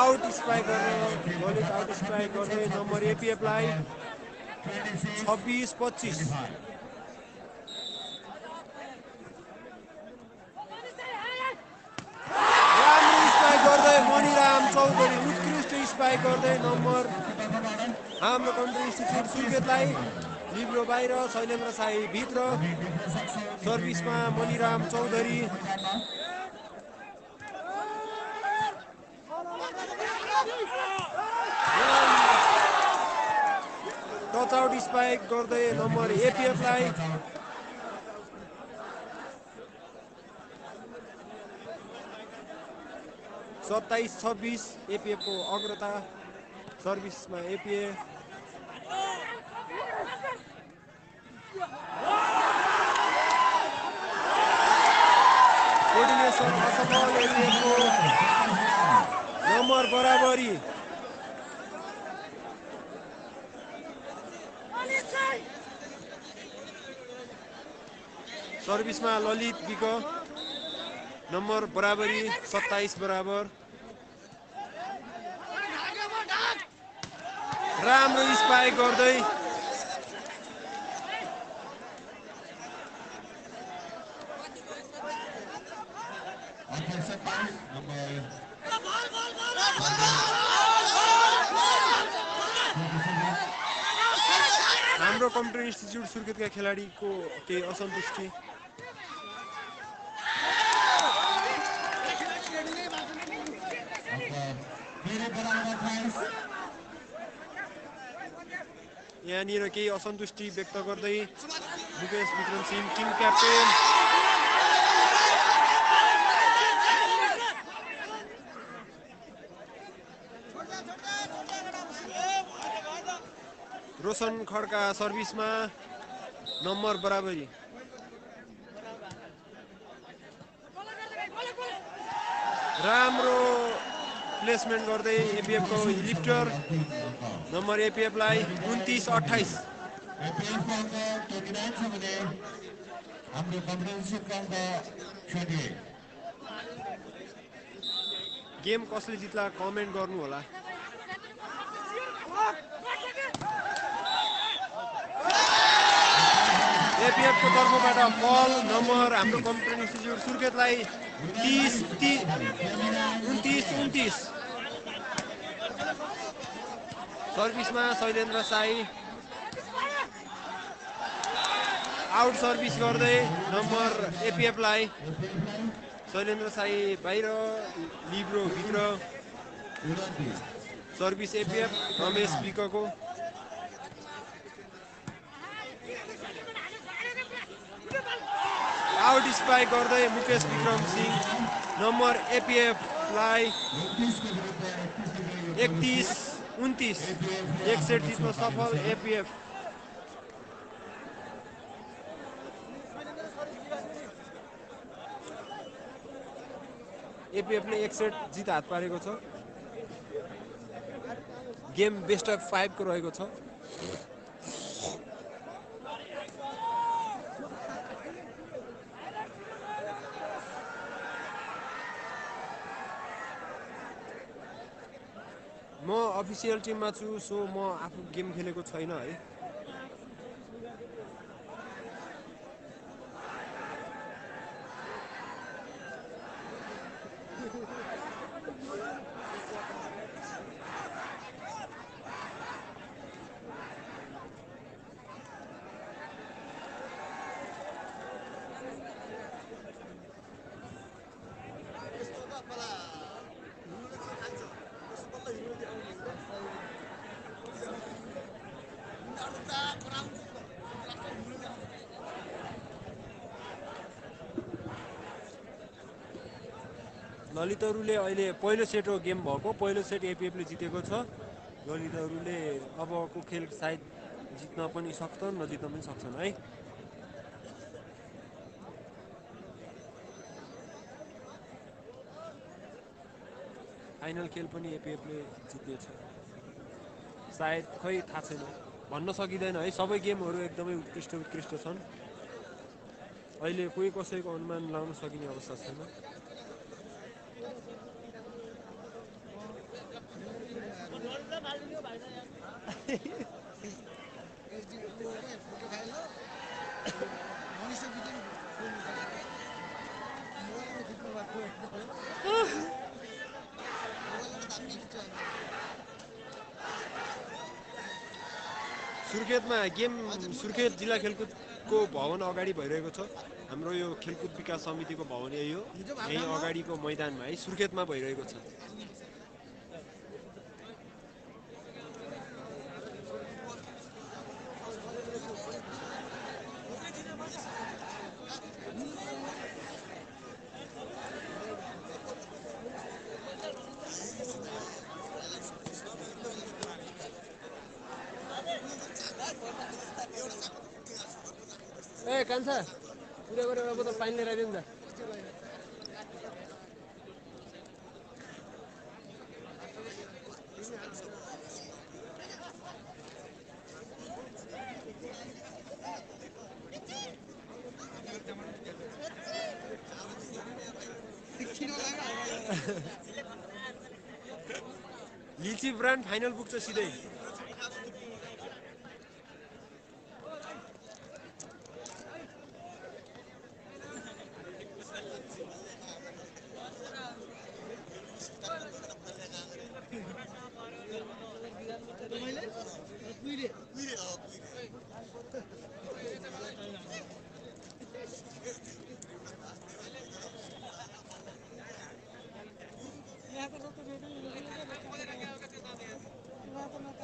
आउट स्ट्राइक गर्दै नम्बर एपीएफलाई 26-25 राम्रो स्ट्राइक गर्दै मणिराम चौधरी उत्कृष्ट स्ट्राइक गर्दै नम्बर हाम्रो कन्ट्री इन्स्टिच्युट सुर्खेतलाई लिब्रो बाहिर शैलेन्द्र साई भित्र सर्भिसमा Maniram Chaudhary touch out spike गर्दै नम्बर एपीएफलाई 27-26 एपीएफको अग्रता सर्भिसमा एपीएफ कोर्डिनेसन असफल एपीएफको नम्बर बराबरी सर्भिसमा ललित विक नम्बर बराबरी 27 बराबर राम्रो स्पाइक गर्दै हाम्रो कम्प्युटर इन्स्टिच्युट सुर्खेतका खेलाडीको केही असन्तुष्टि यहाँनिर केही असन्तुष्टि व्यक्त गर्दै मुकेश विक्रम सिंह टिम क्याप्टेन रोशन खड्का सर्भिसमा नम्बर बराबरी राम्रो प्लेसमेन्ट गर्दै एपीएफको लिफ्टर नम्बर एपीएफलाई 29-28 गेम कसले जित्ला कमेन्ट गर्नु होला एपीएफको तर्फबाट बल नम्बर हाम्रो कम्प्युटर इन्स्टिच्युट सुर्खेतलाई 29-29 सर्भिसमा शैलेन्द्र साई आउट सर्भिस गर्दै नम्बर एपीएफलाई शैलेन्द्र साई बाहिर लिब्रो भित्र सर्भिस एपीएफ रमेश विकको आउट स्पाइक गर्दै मुकेश विक्रम सिंह नम्बर एपीएफलाई 31-29 एक सेट जित्न सफल एपीएफ एपीएफले एक सेट जित हात पारेको छ गेम बेस्ट अफ 5 को रहेको छ म अफिसियल टिममा छु सो म आफू गेम खेलेको छैन है ललितहरूले अहिले पहिलो सेट हो गेम भएको, पहिलो सेट एपिएफले जितेको छ। ललितहरूले अबको खेल सायद जित्न पनि सक्छन्, नजित्न पनि सक्छन् है। फाइनल खेल पनि एपिएफले जितेछ सायद, खै थाहा छैन, भन्न सकिँदैन है। सबै गेमहरू एकदमै उत्कृष्ट छन्। अहिले कोही कसैको अनुमान लगाउन सकिने अवस्था छैन। सुर्खेतमा गेम सुर्खेत जिल्ला खेलकुदको भवन अगाडि भइरहेको छ। हाम्रो यो खेलकुद विकास समितिको भवन यही हो, यही अगाडिको मैदानमा है, सुर्खेतमा भइरहेको छ। ए कान्छा पुरा गरेर अब त पानी लिएर आइदिनु त। लिची ब्रान्ड फाइनल पुग्छ सिधै।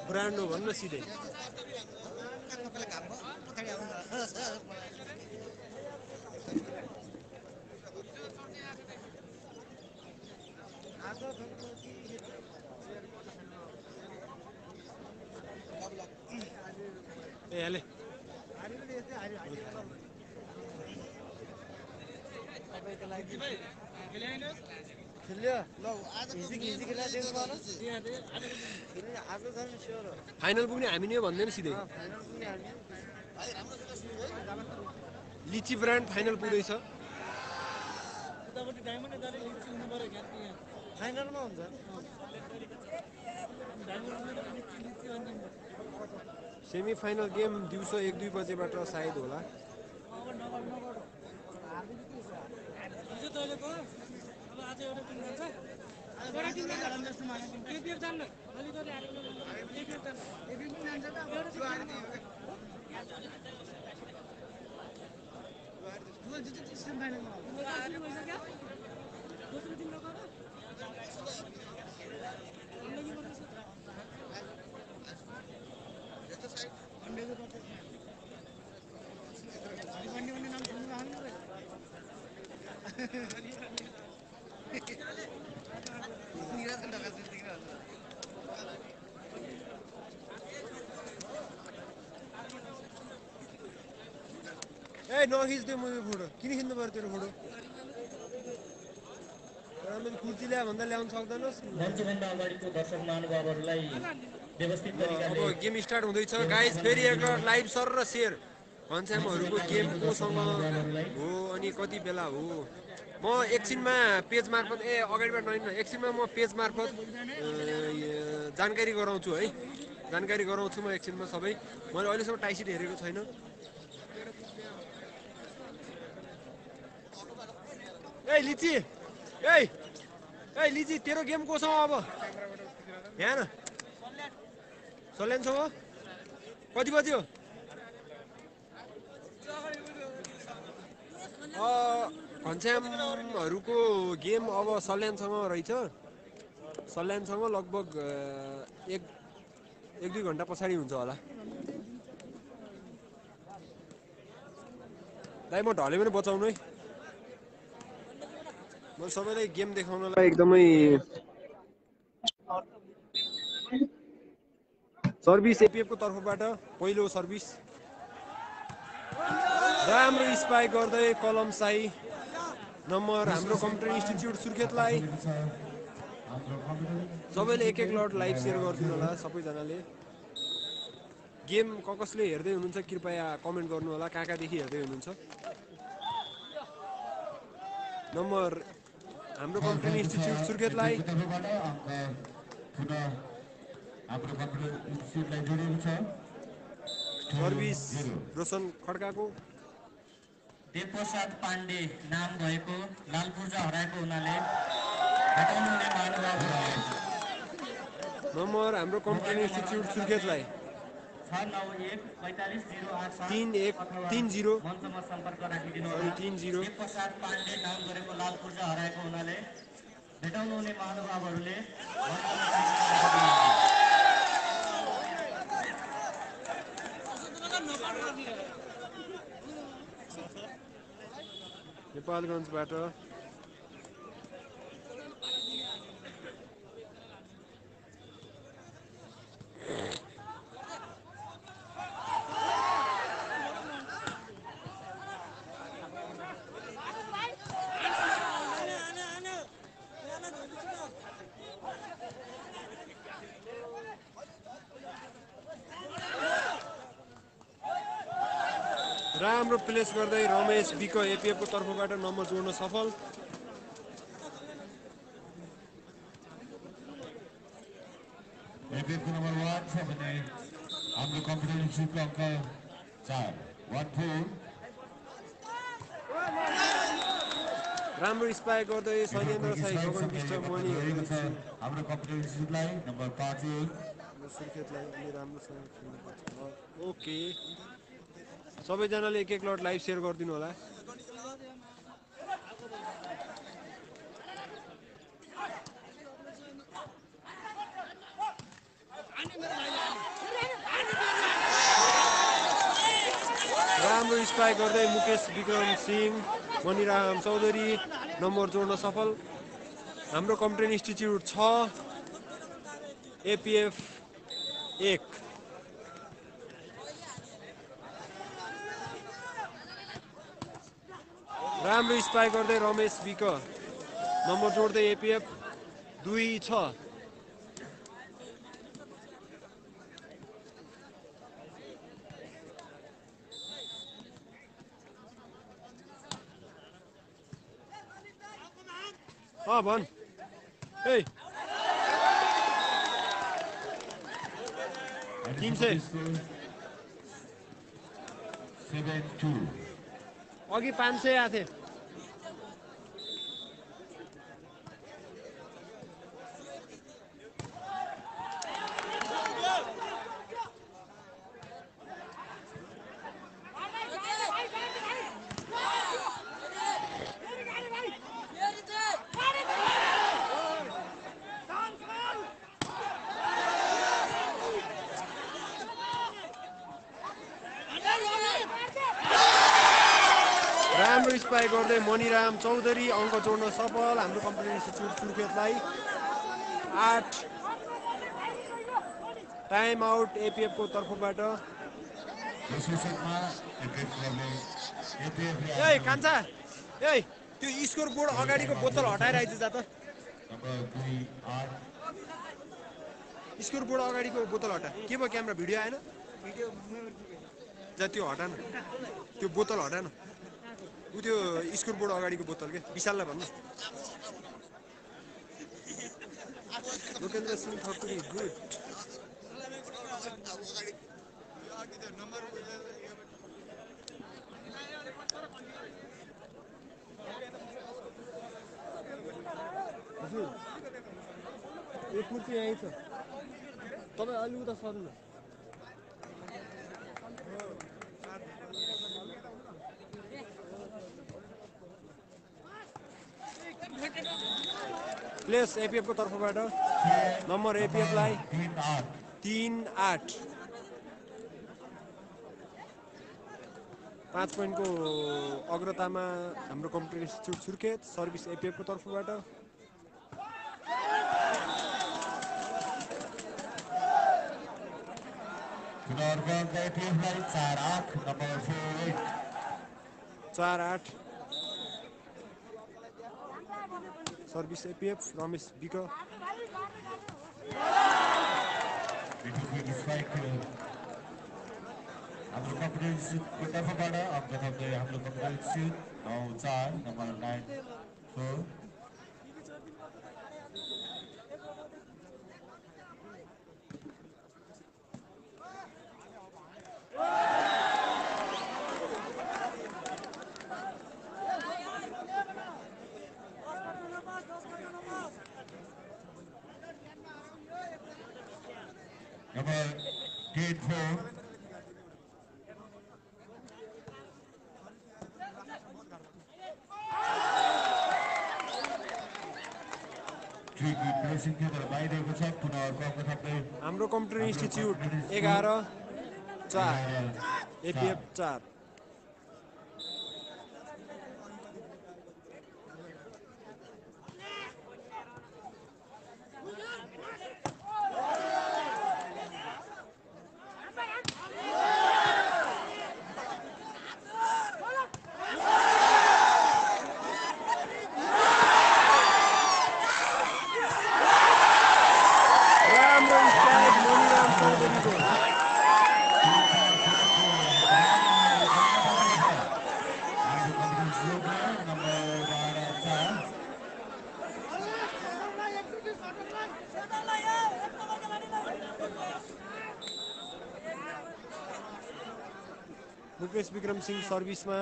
ब्रान्ड हो भन्न सिधै। ए हाले फाइनल पुग्ने हामी नै भन्दैन सिधै। लिची ब्रान्ड फाइनल पुग्दैछ। फाइनलमा हुन्छ सेमी फाइनल गेम दिउँसो 1-2 बजेबाट सायद होला। ए नखिच्दै मैले फोटो किन खिच्नु पर्यो तेरो फोटो? मैले कुर्ती ल्याए भन्दा ल्याउन सक्दैनस्। अब गेम स्टार्ट हुँदैछ गाइस। फेरि एकपल्ट लाइभ सर र सेयर भन्स्यामहरूको गेम कोसँग हो अनि कति बेला हो। म एकछिनमा पेज मार्फत अगाडिबाट नहिँड्नु, एकछिनमा म पेज मार्फत जानकारी गराउँछु है। जानकारी गराउँछु म एकछिनमा सबै। मैले अहिलेसम्म टाइसिट हेरेको छैन। ए लिची ए लिची तेरो गेम कोसँग अब यहाँ न सल्यानसँग कति बज्यो? घनश्यामहरूको गेम अब सल्यानसँग रहेछ। सल्यानसँग लगभग 1-2 घण्टा पछाडि हुन्छ होला। दाइ म ढले पनि बचाउनु है। म सबैलाई गेम देखाउनलाई एकदमै सर्भिस एपिएफ को तर्फबाट पहिलो सर्भिस राम्रो स्पाइक गर्दै कलम साई नम्बर हाम्रो कम्प्युटर इन्स्टिट्युट सुर्खेतलाई सबैले एक लट लाइभ शेयर गरिदिनु होला। सबैजनाले गेम कसले हेर्दै हुनुहुन्छ कृपया कमेन्ट गर्नु होला। कहाँदेखि हेर्दै हुनुहुन्छ। नम्बर हाम्रो कम्प्युटर इन्स्टिट्युट सुर्खेतलाई सर्भिस रोशन खड्काको देवप्रसाद पाण्डे नाम भएको लाल पूर्जा हराएको हुनाले भेटाउनु हुने महानुभाव नम्बर हाम्रो कम्प्युटर इन्स्टिट्युट सुर्खेतलाई 691-4508 मञ्चमा सम्पर्क राखिदिनु होला। देवप्रसाद पाण्डे नाम गरेको लाल पूर्जा हराएको हुनाले भेटाउनु हुने महानुभावहरूले नेपालगञ्जबाट राम्रो प्लेस गर्दै रमेश बिक एपिएफ को तर्फबाट नम्बर जोड्न सफल। एपिएफ को नम्बर 1 छ भने हाम्रो कम्प्युटर इन्स्टिट्युटको अङ्क 4 14 राम्रो स्पाइक गर्दै शैलेन्द्र साई गगन विष्ट मणि हाम्रो कम्प्युटर इन्स्टिट्युटलाई नम्बर 5 सुर्खेतलाई अलि राम्रोसँग खेल्नुपर्छ। ओके सबैजनाले एक लट लाइभ शेयर गरिदिनु होला। राम्रो स्पाइक गर्दै मुकेश विक्रम सिंह मणिराम चौधरी नम्बर जोड्न सफल। हाम्रो कम्प्युटर इन्स्टिट्युट 6 एपिएफ 1 राम्रो स्पाइक गर्दै रमेश बिक नम्बर जोड्दै एपिएफ 2-6 भन ए 372 अघि 500 आथे। राम्रो स्पाइक गर्दै मणिराम चौधरी अङ्क जोड्न सफल। हाम्रो कम्प्युटर इन्स्टिट्युट सुर्खेतलाई 8 टाइम आउट एपिएफ को तर्फबाट। ए कान्छा ए त्यो स्कोर बोर्ड अगाडिको बोतल हटाएर आइज जा त। स्कोर बोर्ड अगाडिको बोतल हटा। के भयो क्यामेरा भिडियो आएन? जा त्यो हटा न, त्यो बोतल हटा न। उ त्यो स्कोर बोर्ड अगाडिको बोतल के विशाललाई भन्नु। लोकेन्द्र सिंह ठकुरी गुड। हजुर यो कुर्ती यहीँ छ। तपाईँ अलि उता सर्नु न। प्लेस एपिएफ को तर्फबाट नम्बर एपिएफ लाई 3-8 5 पोइन्टको अग्रतामा हाम्रो computer institute Surkhet service APF को तर्फबाट एपिएफ लाई 4-8 नम्बर 4-8 सर्भिस एपिएफ रमेश बिक हाम्रो कम्प्युटर इन्स्टिच्युटको तर्फबाट अङ्क थप्दै हाम्रो कम्प्युटर इन्स्टिच्युट 9-4 नम्बर 9-4 नम्बर 10-4 हाम्रो computer institute 11-4 APF 4 Mukesh Vikram Singh सर्भिसमा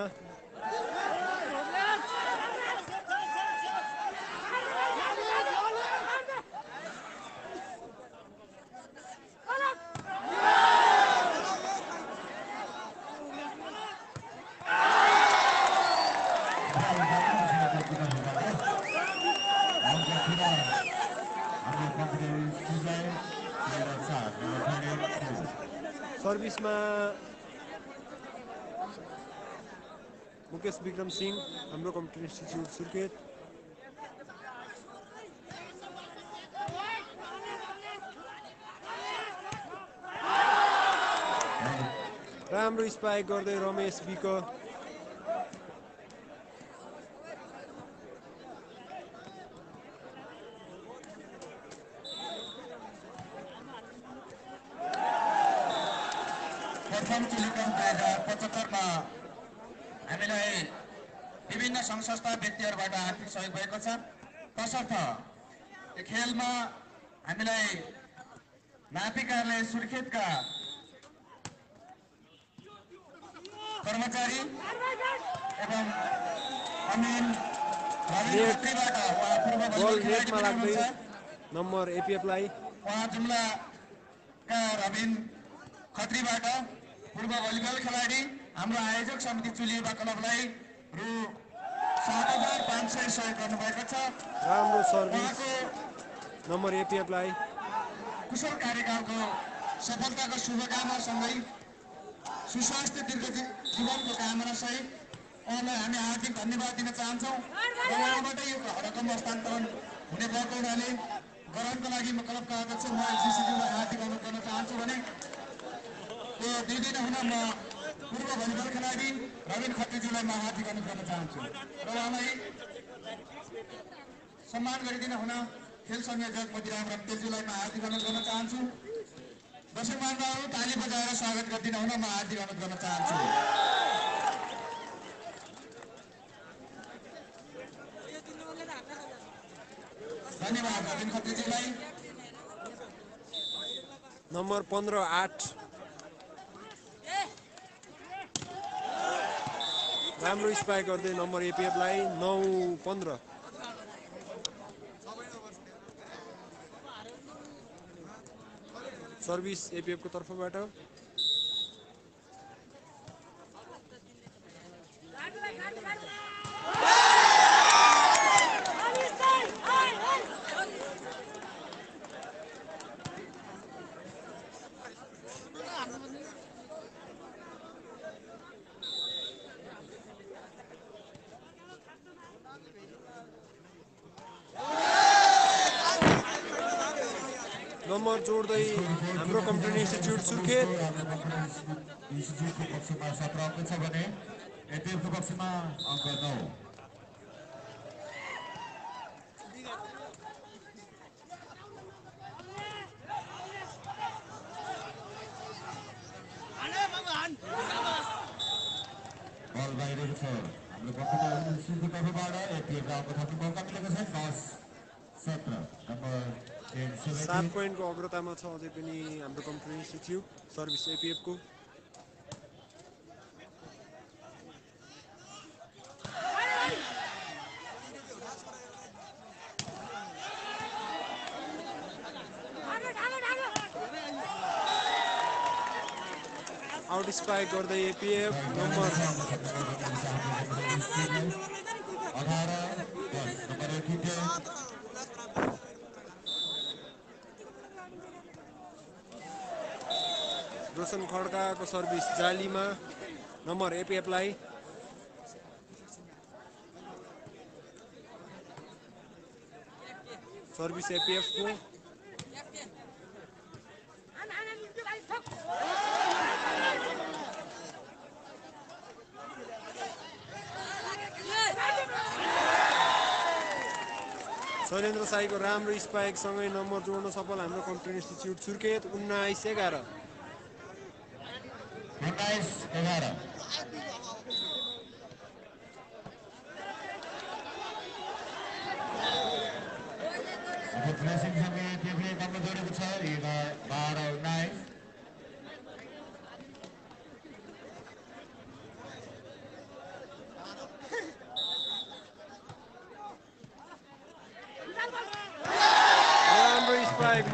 मुकेश विक्रम सिंह हाम्रो कम्प्युटर इन्स्टिच्युट सुर्खेत राम्रो स्पाइक गर्दै रमेश बिक हामीलाई विभिन्न संस्था व्यक्तिहरूबाट आर्थिक सहयोग भएको छ तसर्थ यो खेलमा हामीलाई नापी कार्यालय सुर्खेतका कर्मचारी एवं अमिन नम्बर एपिएफ लाई उहाँ जुम्लाका रबिन खत्रीबाट पूर्व भलिबल खेलाडी हाम्रो आयोजक समिति चुलिएबा क्लबलाई रु 7,500 सहयोग गर्नुभएको छ। राम्रो सर्भिस नम्बर एपिएफ लाई कुशल कार्यकालको सफलताको शुभकामनासँगै सुस्वास्थ्य दीर्घ जीवनको कामना सहित उहाँलाई हामी हार्दिक धन्यवाद दिन चाहन्छौँ। उहाँबाट यो रकम हस्तान्तरण हुने भएको हुनाले गराउनको लागि म क्लबका अध्यक्ष म एलसिसीलाई हार्दिक अनुरोध गर्न चाहन्छु भने यो दिँदिन हुन म पूर्व भलिबल खेलाडी रविन खत्रीज्यूलाई म हार्दिक अनुरोध गर्न चाहन्छु र उहाँलाई सम्मान गरिदिन हुन खेल संयोजक मदिराम रक्तेज्यूलाई म हार्दिक अनुरोध गर्न चाहन्छु। दर्शक महानुभावहरू ताली बजाएर स्वागत गरिदिन हुन म हार्दिक अनुरोध गर्न चाहन्छु। धन्यवाद रविन खत्रीज्यूलाई। नम्बर 15-8 राम्रो स्पाइक गर्दै नम्बर एपिएफ लाई 9-15 सर्भिस एपिएफ को तर्फबाट नम्बर जोड्दै हाम्रो कम्प्युटर इन्स्टिच्युट सुर्खेत। इन्स्टिच्युटको पक्षमा 17 अङ्क छ भने एपिएफको पक्षमा अङ्क 9। बल बाहिरको छ हाम्रो कम्प्युटर इन्स्टिच्युटको तर्फबाट एपिएफलाई अङ्क थप्ने मौका मिलेको छ 10-17 नम्बर 7 पोइन्टको अग्रतामा छ अझै पनि हाम्रो कम्प्युटर इन्स्टिच्युट सर्भिस एपिएफको। आउट स्पाइक गर्दै एपिएफ नम्बर 18-10 रोशन खड्काको सर्भिस जालीमा नम्बर एपिएफलाई। सर्भिस एपिएफको शैलेन्द्र साईको राम्रो स्पाइकसँगै नम्बर जोड्न सफल हाम्रो कम्प्युटर इन्स्टिच्युट सुर्खेत 19-11। 19-11 अब प्रेसिङसँगै एपिएफले नम्बर जोडेको छ 12-19।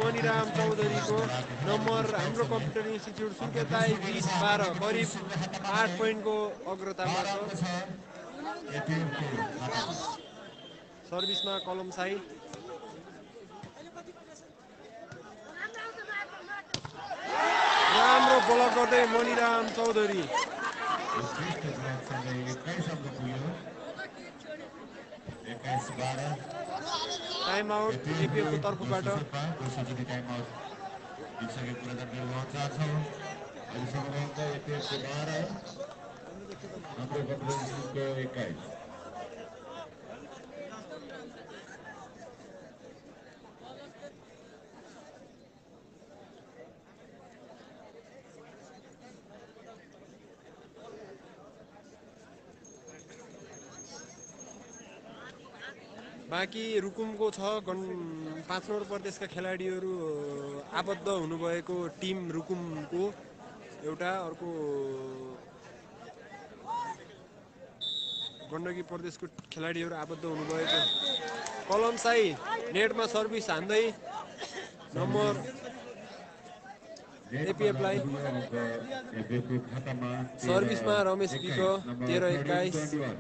मणिराम चौधरीको नम्बर हाम्रो कम्प्युटर इन्स्टिच्युट सुर्खेतलाई 20-12 करिब 8 पोइन्टको अग्रतामा छ। सर्भिसमा कलम साई राम्रो ब्लक गर्दै मणिराम चौधरी। टाइम आउट एपिएफको तर्फबाट। बाँकी रुकुमको छ 5 नम्बर प्रदेशका खेलाडीहरू आबद्ध हुनुभएको टिम रुकुमको एउटा, अर्को गण्डकी प्रदेशको खेलाडीहरू आबद्ध हुनुभएको। कलम साई नेटमा सर्भिस हान्दै नम्बर एपिएफलाई। सर्भिसमा Ramesh Bik 13-21।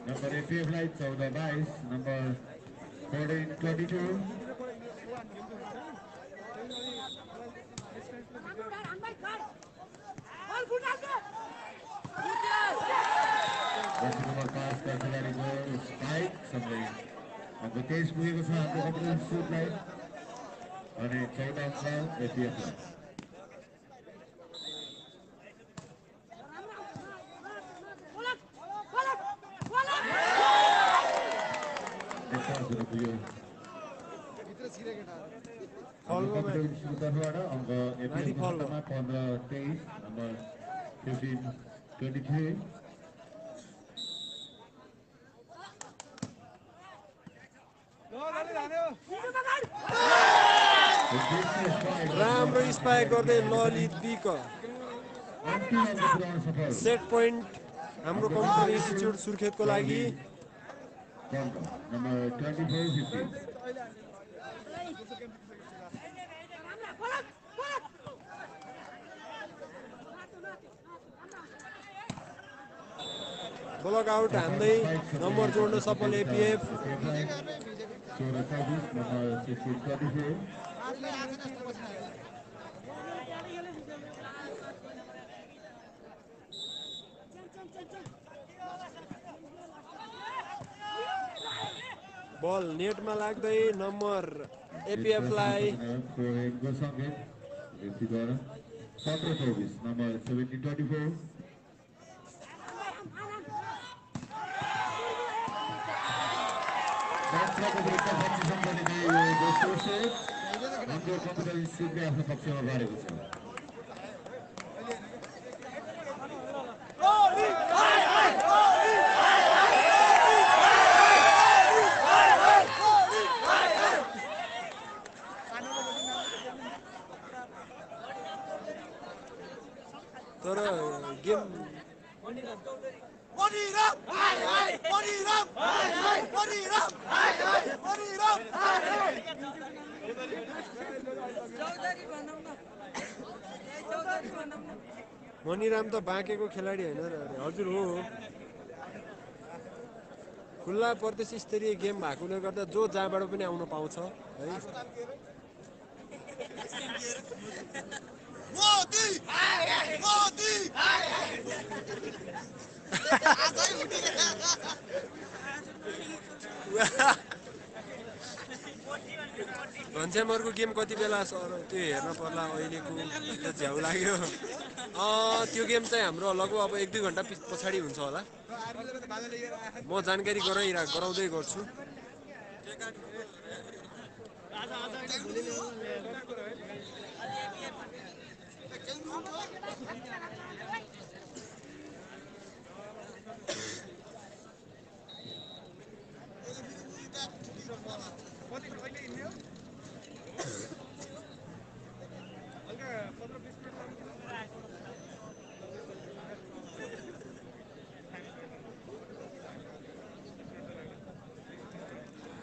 Number APF light 14-22, number 14-22. Number 5 का खिलाड़ी को स्पाइक समझे अब तेज पुगेको छ हाम्रो कम्प्युटर सुटलाई अनि 14 अंक एपीएफ लाई कम्प्युटर सुटबाट अंक एपीएफ मा 15-23 नम्बर 15-23 राम्रो स्पाइक गर्दै ललित विक। सेट पोइन्ट हाम्रो कम्प्युटर इन्स्टिच्युट सुर्खेतको लागि। नम्बर 24-15 15 ब्लक आउट हान्दै नम्बर जोड्न सफल एपीएफ। बल नेटमा लाग्दै नम्बर एपीएफलाई 17-24 नम्बर 17-24 हाम्रो कम्प्युटर इन्स्टिट्युटले आफ्नो पक्षमा गरेको छ। तर गेम मणिराम त बाँकेको खेलाडी होइन र? हजुर हो। खुल्ला प्रदेश स्तरीय गेम भएकोले गर्दा जो जहाँबाट पनि आउन पाउँछ है। घनश्यामहरुको गेम कति बेला सर त्यो हेर्न पर्ला। अहिलेको त्यो झ्याउ लाग्यो। त्यो गेम चाहिँ हाम्रो लगभग अब 1-2 घण्टा पछाडि हुन्छ होला। म जानकारी गराउँदै गर्छु।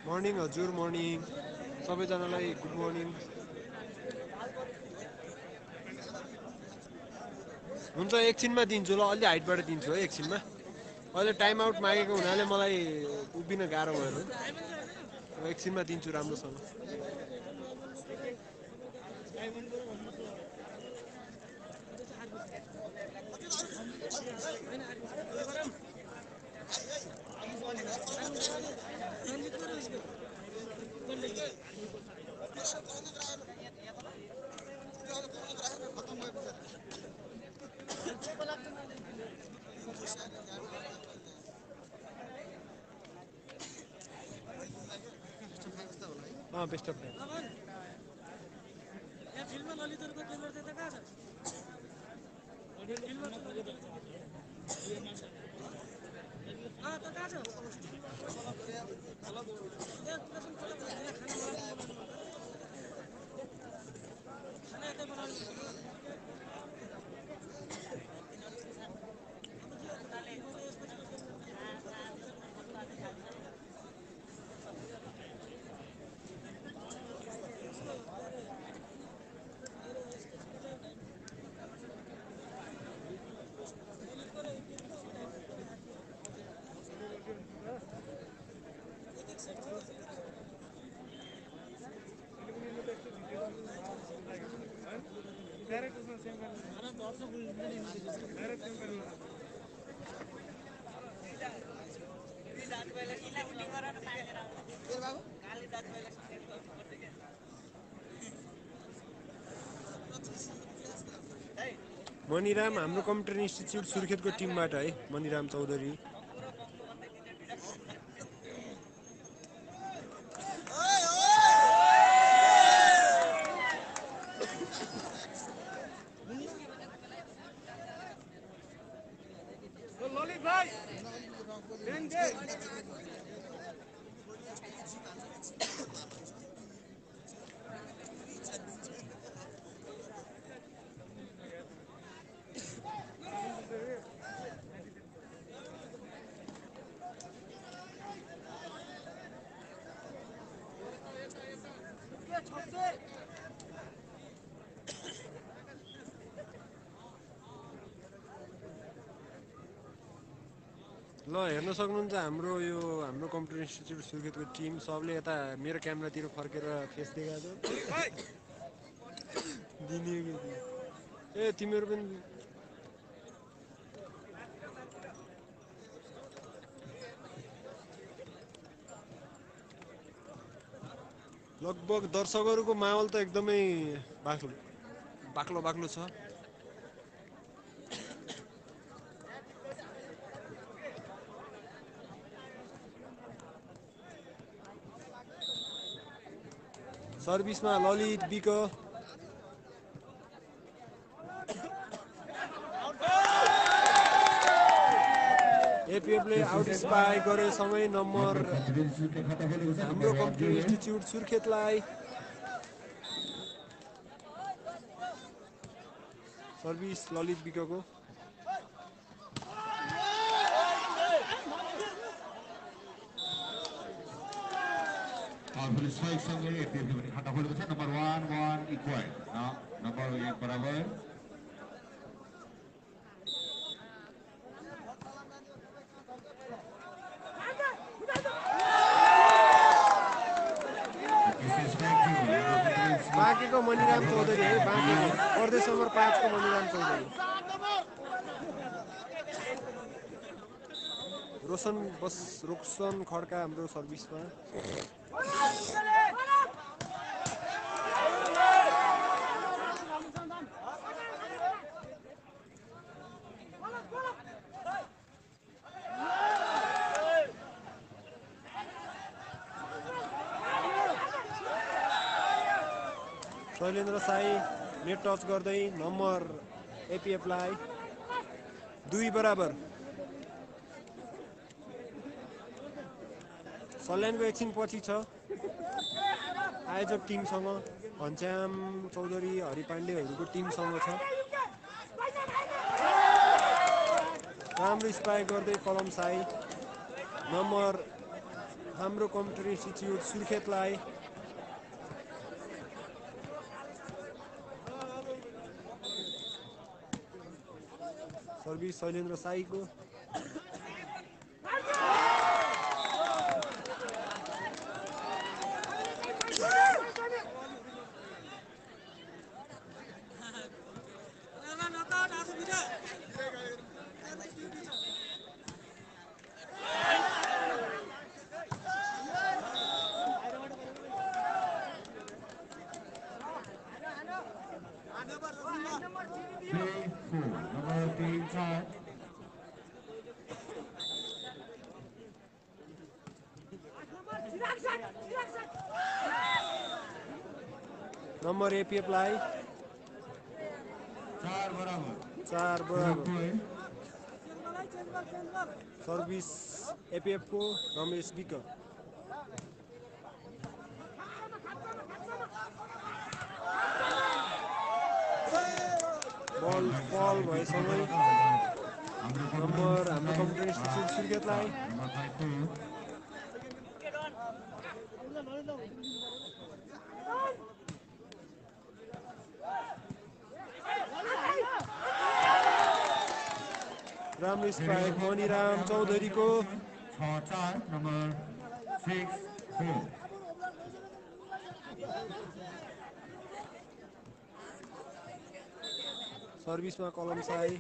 मर्निङ हजुर, मर्निङ सबैजनालाई गुड मर्निङ। हुन्छ एकछिनमा दिन्छु ल, अलि हाइटबाट दिन्छु है एकछिनमा। अहिले टाइम आउट मागेको हुनाले मलाई उभिन गाह्रो भयो। एकछिनमा दिन्छु राम्रोसँग। बेस्ट अफ मणिराम हाम्रो कम्प्युटर इन्स्टिच्युट सुर्खेतको टिमबाट है, मणिराम चौधरी। ल हेर्न सक्नुहुन्छ हाम्रो यो हाम्रो कम्प्युटर इन्स्टिच्युट सुर्खेतको टिम सबले यता मेरो क्यामेरातिर फर्केर फेस देखाएको दिने ए तिमीहरू पनि लगभग दर्शकहरूको माहौल त एकदमै बाक्लो छ। सर्भिसमा ललित बिक एपिएफले आउट स्पाई गरे सँगै नम्बर हाम्रो कम्प्युटर इन्स्टिच्युट सुर्खेतलाई सर्भिस ललित बिकको Powerful strike सँगै एपिएफले पनि खाता खोलेको छ। नम्बर 1-1 इक्वल नम्बर 1 बराबर। बाँकेको मणिराम चौधरी है बाँकेको प्रदेश नम्बर 5 को मणिराम चौधरी रोशन खड्का हाम्रो सर्भिसमा शैलेन्द्र साई नेट टच गर्दै नम्बर एपिएफलाई 2 बराबर। सल्यानको एकछिन पछि छ आयोजक टिमसँग घनश्याम चौधरी हरिपाण्डेहरूको टिमसँग छ। राम्रो स्पाइक गर्दै कलम साई नम्बर हाम्रो कम्प्युटर इन्स्टिच्युट सुर्खेतलाई सर्भिस शैलेन्द्र साईको नम्बर एपिएफलाई 4 बराबर। सर्भिस एपिएफको रमेश बिक बल भएसँगै नम्बर हाम्रो कम्प्युटर इन्स्टिच्युट सुर्खेतलाई राम्रो स्पाइक मणिराम चौधरीको 6-4 नम्बर 6-4 सर्भिसमा कलम साई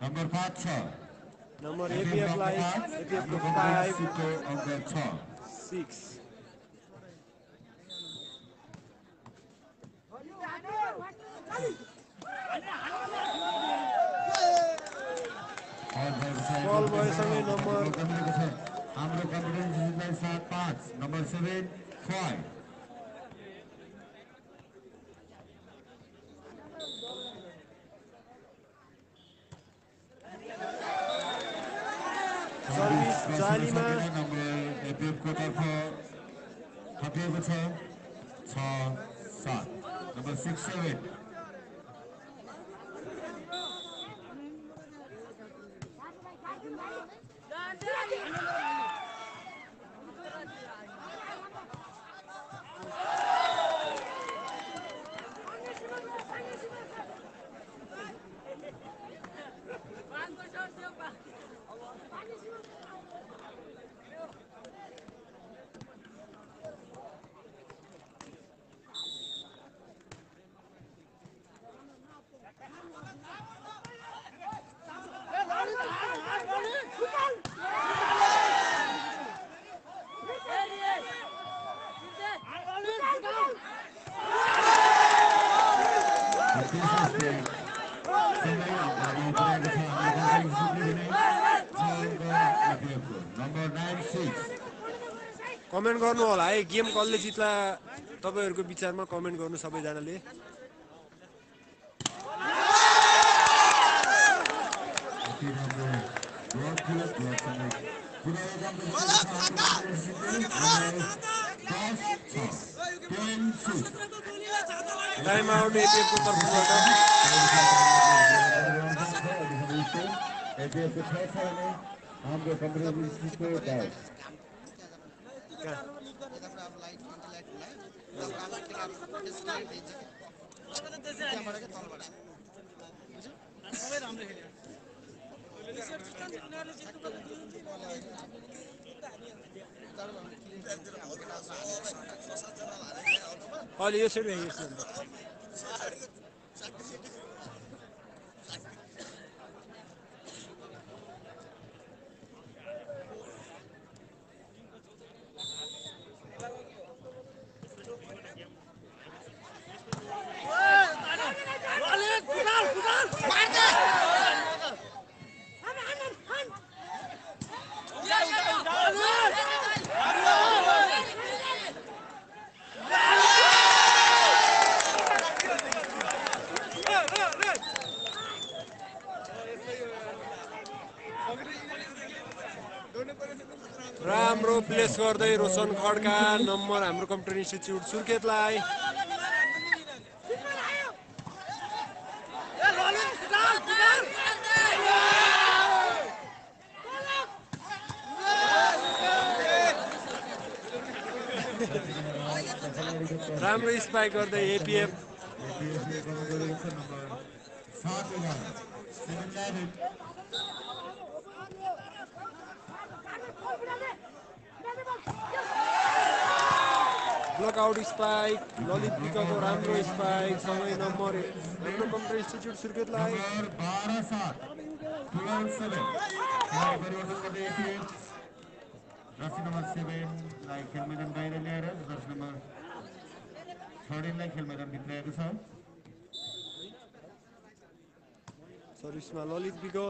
नम्बर 5 छ नम्बर एपिएफलाई एपिएफको 5-6 बल भएसँगै नम्बर हाम्रो कम्प्युटर इन्स्टिच्युटलाई 7-5 नम्बर 7-5 सर्भिस जालीमा नम्बर एपिएफको तर्फ थपिएको छ 6-7 नम्बर 6-7 सर्भिस कमेन्ट गर्नु होला है गेम कसले जित्ला तपाईहरुको विचारमा कमेन्ट गर्नु सबैजनाले टाइम आउट एपीएफ को तर्फबाट हाम्रो कम्प्युटर अहिले यसरी हेर्छु राम्रो प्लेस गर्दै रोशन खड्का नम्बर हाम्रो कम्प्युटर इन्स्टिट्युट सुर्खेतलाई राम्रो स्पाइक गर्दै एपीएफ ब्लकआउट स्पाइक ललित विकको राम्रो स्पाइक सँगै नम्बर हाम्रो कम्प्युटर इन्स्टिट्युट सुर्खेतलाई 12-7 नम्बर 7 लाई खेल मैदान बाहिर ल्याएर 10 नम्बर 13 लाई खेल मैदान भित्राएको छ सर्भिसमा ललित विको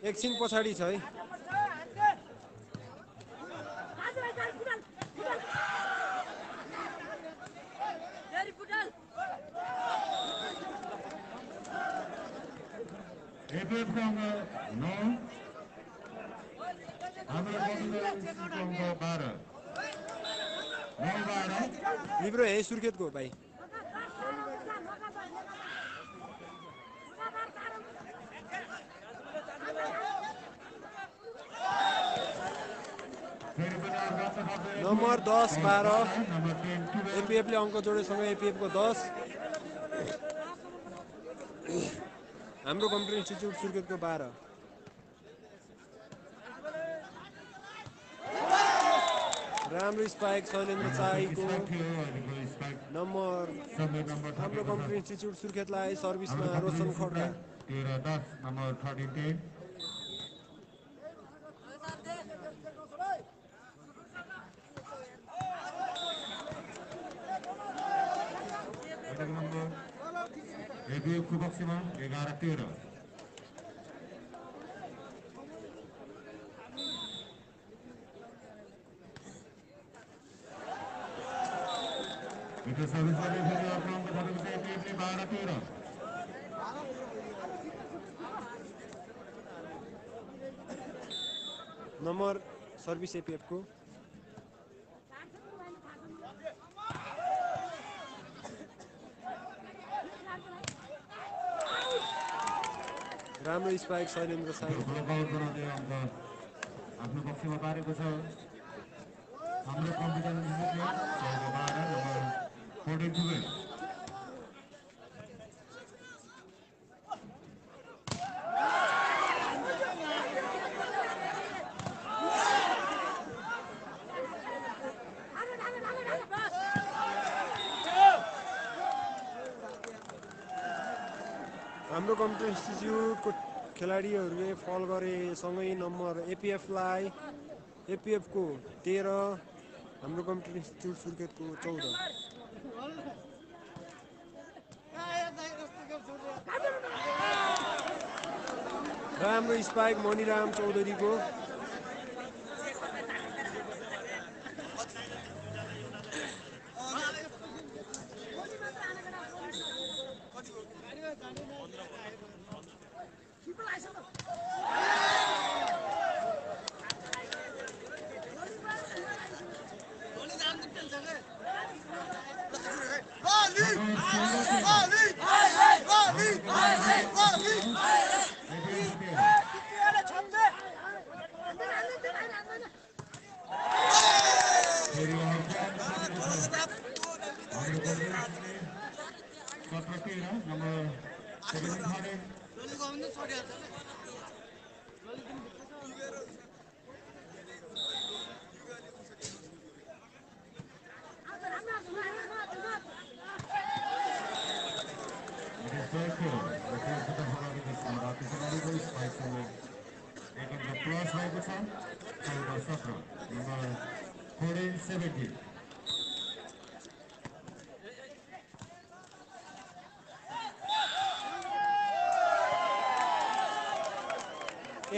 एकछिन पछाडी छ है एपीएफ को अंक 9 हाम्रो कम्प्युटर अंक 12 लिब्रो है सुर्खेतको भाइ नम्बर 10-12 एपीएफ ले अंक जोडेसँग एपीएफ को 10 हाम्रो कम्प्युटर इन्स्टिट्युट सुर्खेतको 12 राम्रो स्पाइक शैलेन्द्र चाहीको नम्बर हाम्रो कम्प्युटर इन्स्टिट्युट सुर्खेतलाई सर्भिसमा रोशन खड्का 13-10 नम्बर 32 एपीएफ को पक्षमा 11-13 सर्भिस वाले एपीएफ ने 12-13 नम्बर सर्भिस एपिएफ को राम्रो स्पाइक शैलेन्द्र साई आफ्नो पक्षमा पारेको छ हाम्रो कम्प्युटर नम्बर 42 हाम्रो कम्प्युटर इन्स्टिच्युटको खेलाडीहरूले फल गरे सँगै नम्बर एपिएफलाई एपिएफको 13 हाम्रो कम्प्युटर इन्स्टिच्युट सुर्खेतको 14 राम्रो स्पाइक मणिराम चौधरीको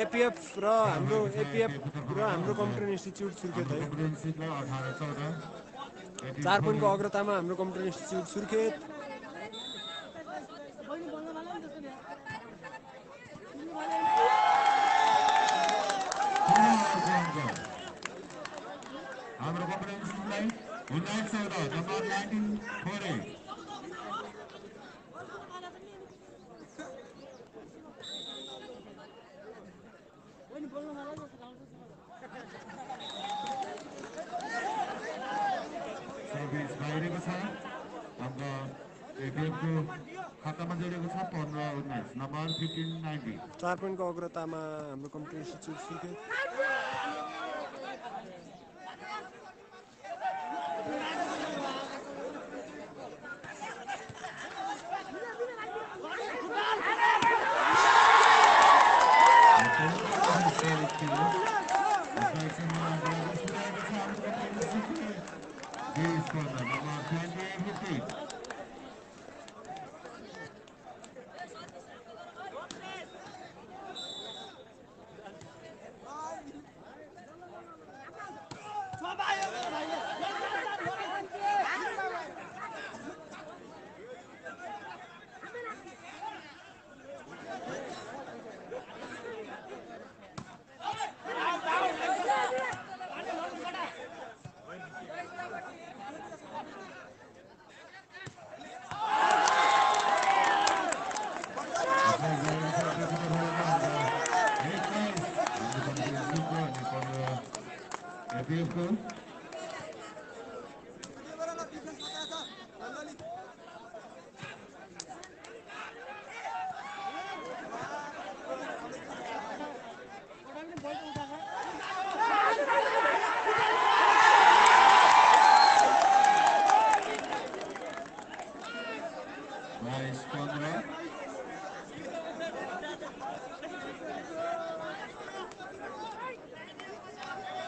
एपिएफ र हाम्रो कम्प्युटर इन्स्टिच्युट सुर्खेत है 4 पोइन्टको अग्रतामा हाम्रो कम्प्युटर इन्स्टिच्युट सुर्खेत हाम्रो कम्प्युटर इन्स्टिच्युटलाई 1914 नम्बर 1948 सर्भिस बाहिरको छ हाम्रो एपिएफको खातामा जोडेको छ 15-19 नम्बर 1590 4 पोइन्टको अग्रतामा हाम्रो computer institute Surkhet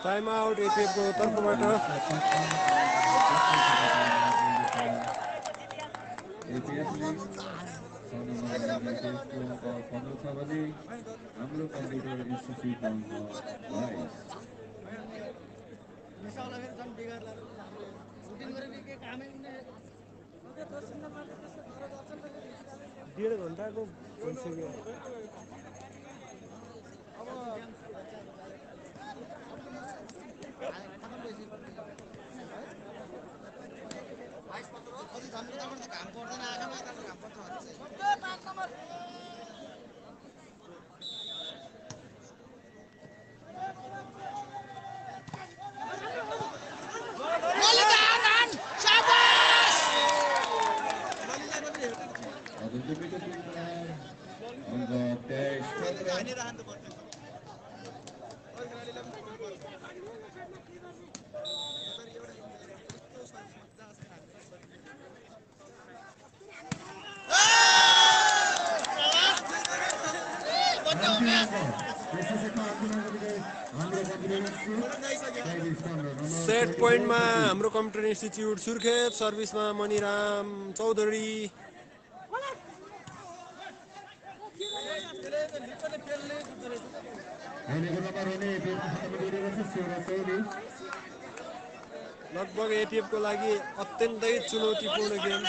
time out एपिएफको तर्फबाट हाम्रो कम्प्युटर इन्स्टिच्युट डेढ घन्टाको भइसक्यो सेट पोइन्टमा हाम्रो कम्प्युटर इन्स्टिच्युट सुर्खेत, सर्भिसमा मणिराम चौधरी। लगभग एपिएफको लागि अत्यन्तै चुनौतीपूर्ण गेम।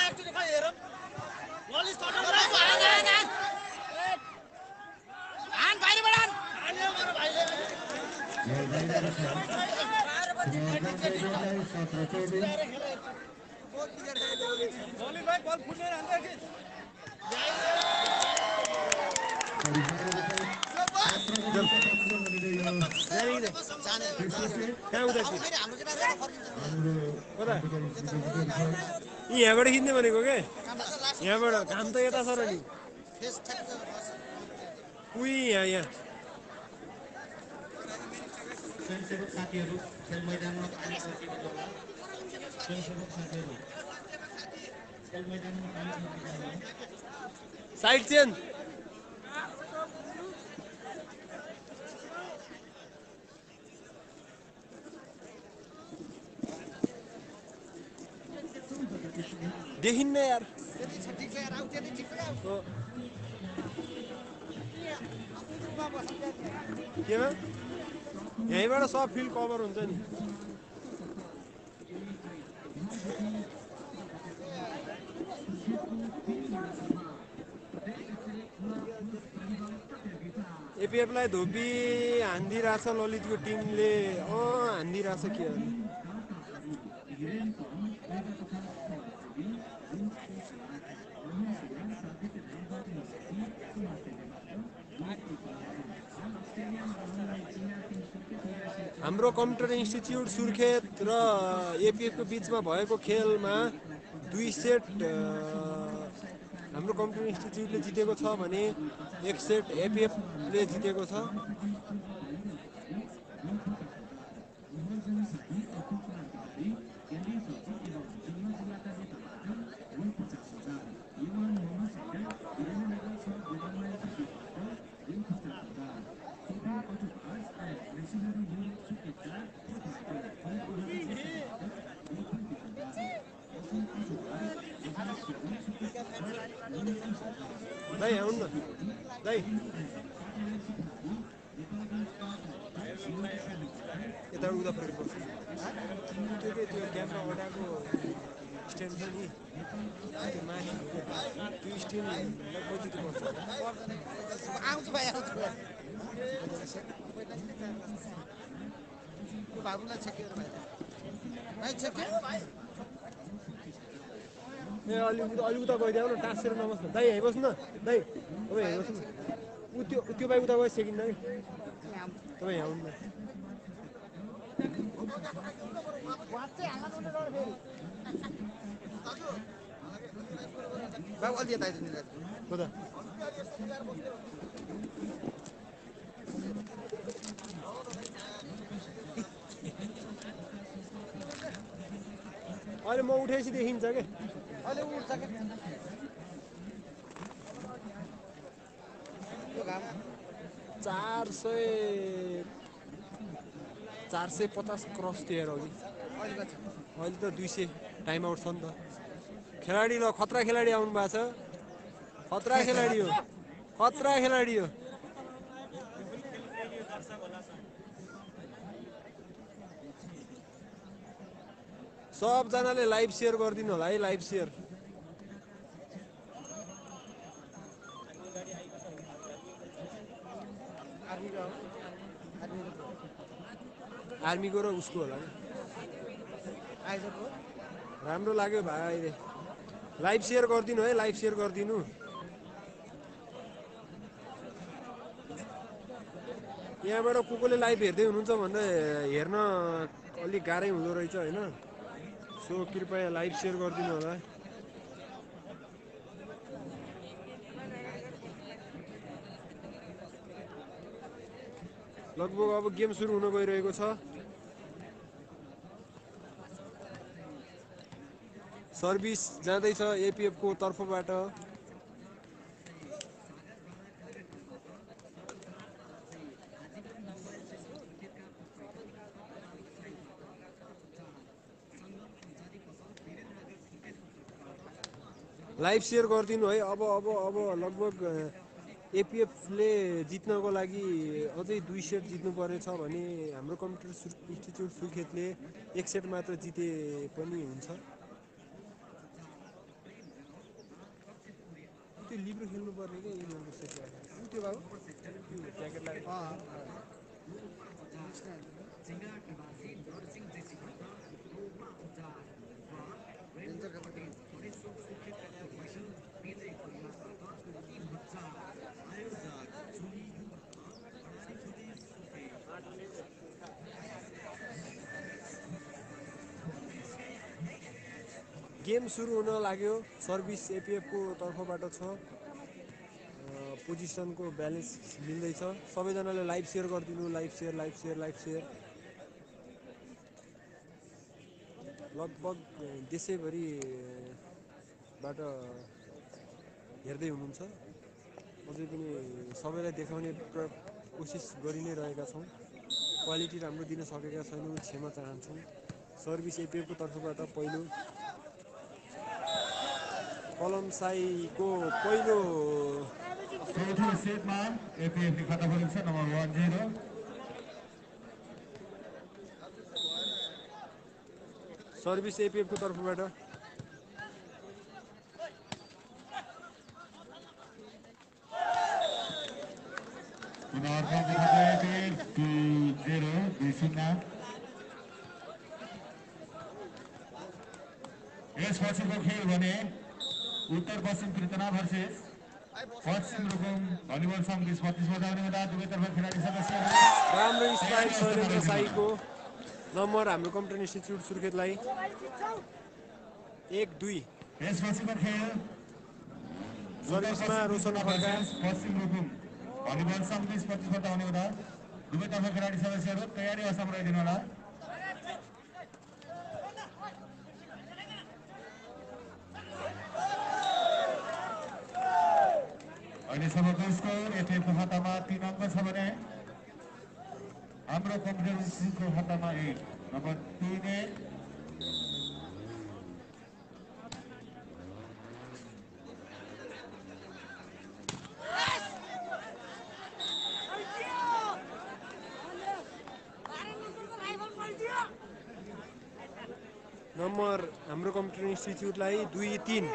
यहाँबाट खिच्ने भनेको के यहाँबाट घाम त यता छ र नि उही यहाँ स्वयंसेवक साथीहरू खेल मैदानमा पानी पर्दिनु होला। स्वयंसेवक साथीहरू खेल मैदानमा पानी पर्दिनु होला। Side change. देखिन्न यार केमा यहीँबाट सब फिल्ड कभर हुन्छ नि। एपिएफलाई धोबी हान्दिरहेछ ललितको टिमले। हान्दिरहेछ के हो हाम्रो कम्प्युटर इन्स्टिच्युट सुर्खेत र एपिएफको बीचमा भएको खेलमा 2 सेट हाम्रो कम्प्युटर इन्स्टिच्युटले जितेको छ भने 1 सेट एपिएफले जितेको छ। दाइ आउनु न दाइ यता उता परेको त्यो क्यामेरा अडाको स्ट्यान्ड छ नि त्यो माथि त्यो स्ट्यान्ड कति पर्छ आउँछु भाइ आउँछु बाबुलाई छेकेर भाइ छेके ए अलि उता गइदियो न टाँसेर नबस्नु दाइ यहीँ बस्नु न दाइ तपाईँ यहीँ बस्नु त्यो भाइ उता गयो सेकिन्न कि तपाईँ यहाँ आउनु न बाबु अलि यता आइदिनु कता अहिले म उठेपछि देखिन्छ के अहिले उठ्छ के 450 क्रस थियो अघि अहिले त 200 टाइम आउट छ नि त। खेलाडी ल खतरा खेलाडी आउनु भएको छ। खतरा खेलाडी हो खतरा खेलाडी हो। सबजनाले लाइभ सेयर गरिदिनु होला है लाइभ सेयर। आर्मीको र उसको होला राम्रो लाग्यो भाइ अहिले लाइभ सेयर गरिदिनु है लाइभ सेयर गरिदिनु यहाँबाट कोले लाइभ हेर्दै हुनुहुन्छ भने हेर्न अलिक गाह्रै हुँदो रहेछ हैन सो कृपया लाइभ सेयर गरिदिनु होला लगभग अब गेम सुरु हुन गइरहेको छ सर्भिस जाँदैछ एपीएफ को तर्फबाट लाइभ सेयर गरिदिनु है अब लगभग एपीएफले जित्नको लागि अझै 2 सेट जित्नु पर्नेछ भने हाम्रो कम्प्युटर इन्स्टिच्युट सुर्खेतले 1 सेट मात्र जिते पनि हुन्छ त्यो लिब्रो खेल्नु पर्ने के यो नम्बर सेट गर्नु त्यो बाबु त्यो ज्याकेट लाग्यो गेम सुरु हुन लाग्यो सर्भिस एपीएफ को तर्फबाट छ पोजिसनको ब्यालेन्स मिल्दैछ सबैजनाले लाइभ सेयर गरिदिनु लाइभ सेयर लगभग देशैभरिबाट हेर्दै हुनुहुन्छ अझै पनि सबैलाई देखाउने कोसिस गरि नै रहेका छौं क्वालिटी राम्रो दिन सकेका छैनौं क्षमा चाहन्छौं सर्भिस एपीएफ को तर्फबाट पहिलो कलमसाईको पहिलो चौथो सेटमा एपीएफले खता परेको छ नम्बर 10 सर्भिस एपीएफ को तर्फबाट यसपछिको खेल भने उत्तर पश्चिम कृतना भर्सेस पश्चिम रुकुम भलिबल संघ 20-25 बजाउने हुँदा दुवैतर्फ खेलाडी सदस्यहरू राम्रो स्ट्राइक शैलेन्द्र साईको नम्बर हाम्रो कम्प्युटर इन्स्टिच्युट सुर्खेतलाई 1-2 यसपछिको खेल सर्भिसमा रोशन खड्का पश्चिम रुकुम भलिबल संघ 20-25 बजाउने हुँदा दुवैतर्फ खेलाडी सदस्यहरू तयारी अवस्थामा रहिदिनु होला अहिलेसम्मको स्कोर एपीएफको खातामा 3 अङ्क छ भने हाम्रो कम्प्युटर इन्स्टिच्युटको खातामा 1 नम्बर 3 नम्बर हाम्रो कम्प्युटर इन्स्टिच्युटलाई 2-3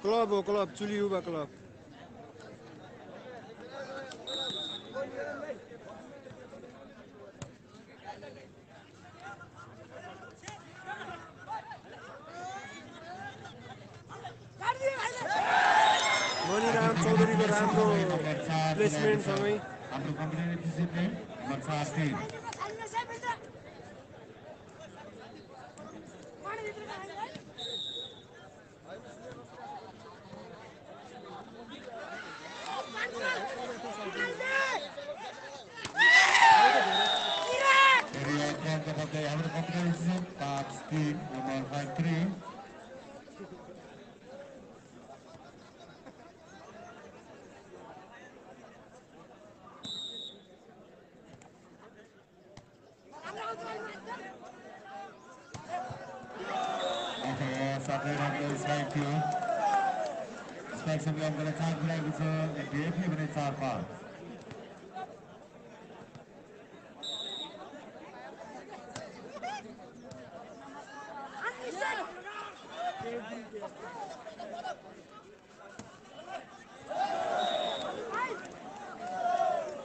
क्लब हो क्लब चुली युवा क्लब मणिराम चौधरीको राम्रो प्लेसमेन्ट सँगै हाम्रो कम्प्युटर इन्स्टिच्युटले नम्बर 7 हाम्रो computer institute 5-3 number 5-3 Come on, सबै राम्रो स्ट्राइक थियो स्ट्राइक सँगै अङ्कलाई 4 पुऱ्याएको छ एपिएफले भने 4-5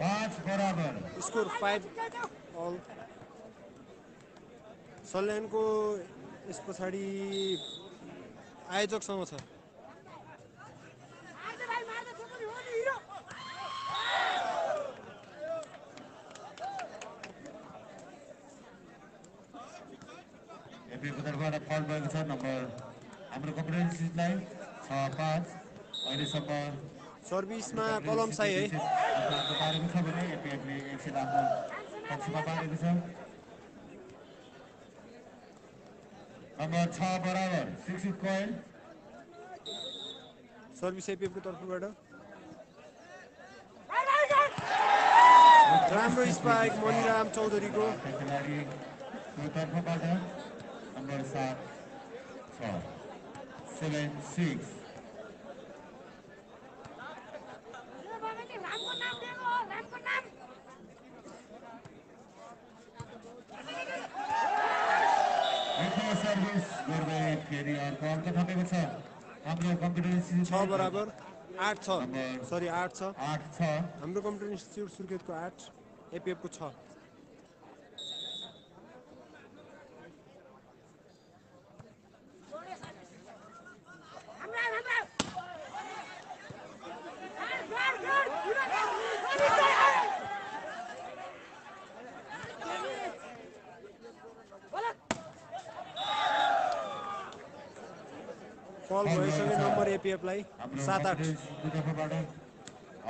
5 बराबर स्कोर 5 अल सल्यानको यस पछाडि आयोजकसँग छ एपिएको तर्फबाट फल भएको छ नम्बर हाम्रो कम्पिटेन्सीलाई 6-5 अहिलेसम्म सर्भिसमा कलम साई है पारेको छ भने एपिएफले एक सेट आफ्नो पक्षमा पारेको छ नम्बर 6 बराबर 6 कोइल सर्भिस एपिएफको तर्फबाट राम्रो स्पाइक मणिराम चौधरीको खेलाडीको तर्फबाट नम्बर 7-6 सर्भिस गर्दै फेरि अर्को अङ्क थपेको छ हाम्रो कम्प्युटर इन्स्टिट्युट 6 बराबर 8 छ सरी 8 छ 8-6 हाम्रो कम्प्युटर इन्स्टिट्युट सुर्खेतको 8 एपिएफको 6 फल भएसँगै नम्बर एपिएफलाई 7-8 तर्फबाट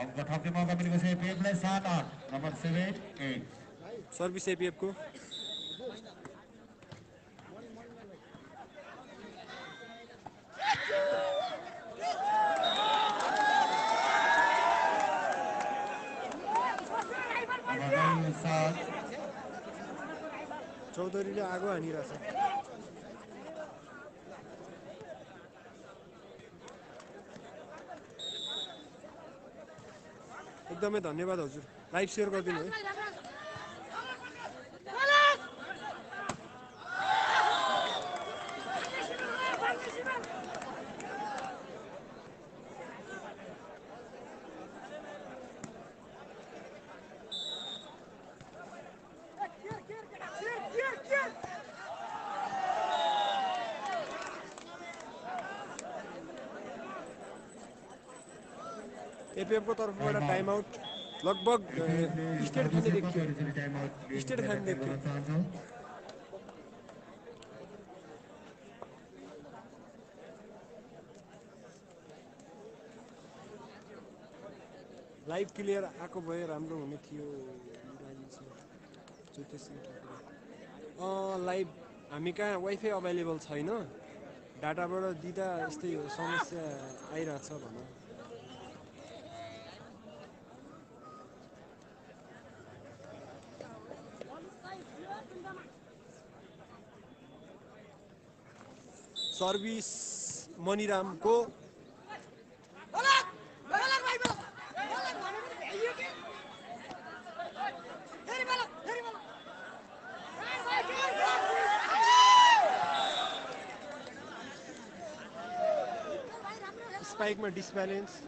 अङ्क थप्ने मौका मिलेको छ एपिएफलाई 7-8 नम्बर 7-8 सर्भिस एपिएफको चौधरीले आगो हानिरहेछ एकदमै धन्यवाद हजुर लाइभ सेयर गरिदिनु है एपिएफको तर्फबाट टाइम आउट लगभग स्टेट खाने देखियो स्टेट खाने देखियो लाइभ क्लियर आएको भए राम्रो हुने थियो लाइभ हामी कहाँ वाइफाई अभाइलेबल छैन डाटाबाट दिँदा यस्तै समस्या आइरहेछ भनौँ सर्भिस मणिरामको स्पाइकमा डिसब्यालेन्स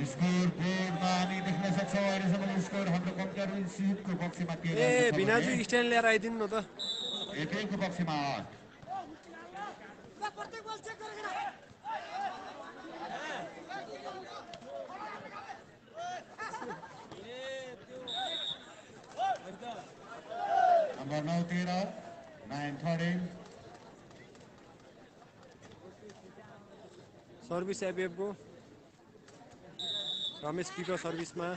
स्कोर बोर्डमा हामी देख्न सक्छौँ अहिलेसम्म स्कोर हाम्रो कम्प्युटर इन्स्टिट्युटको पक्षमा भिनाजु स्ट्यान्ड ल्याएर आइदिनु न त एपिएफको पक्षमा 8 नम्बर 9-13 9-13 सर्भिस एपिएफको रमेश पिको सर्भिसमा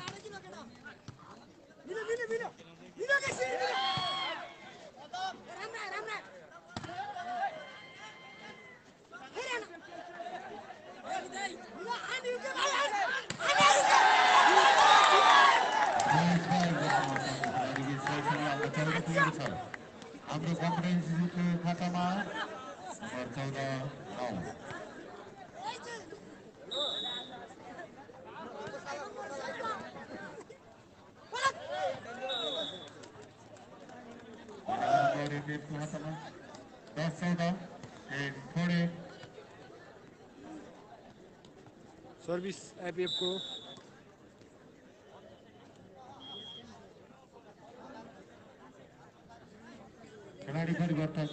हाम्रो कम्पिटेन्सीको खातामा नम्बर 14-9 खातामा 10-14 8-14 सर्भिस एपिएफको खेलाडी परिवर्तन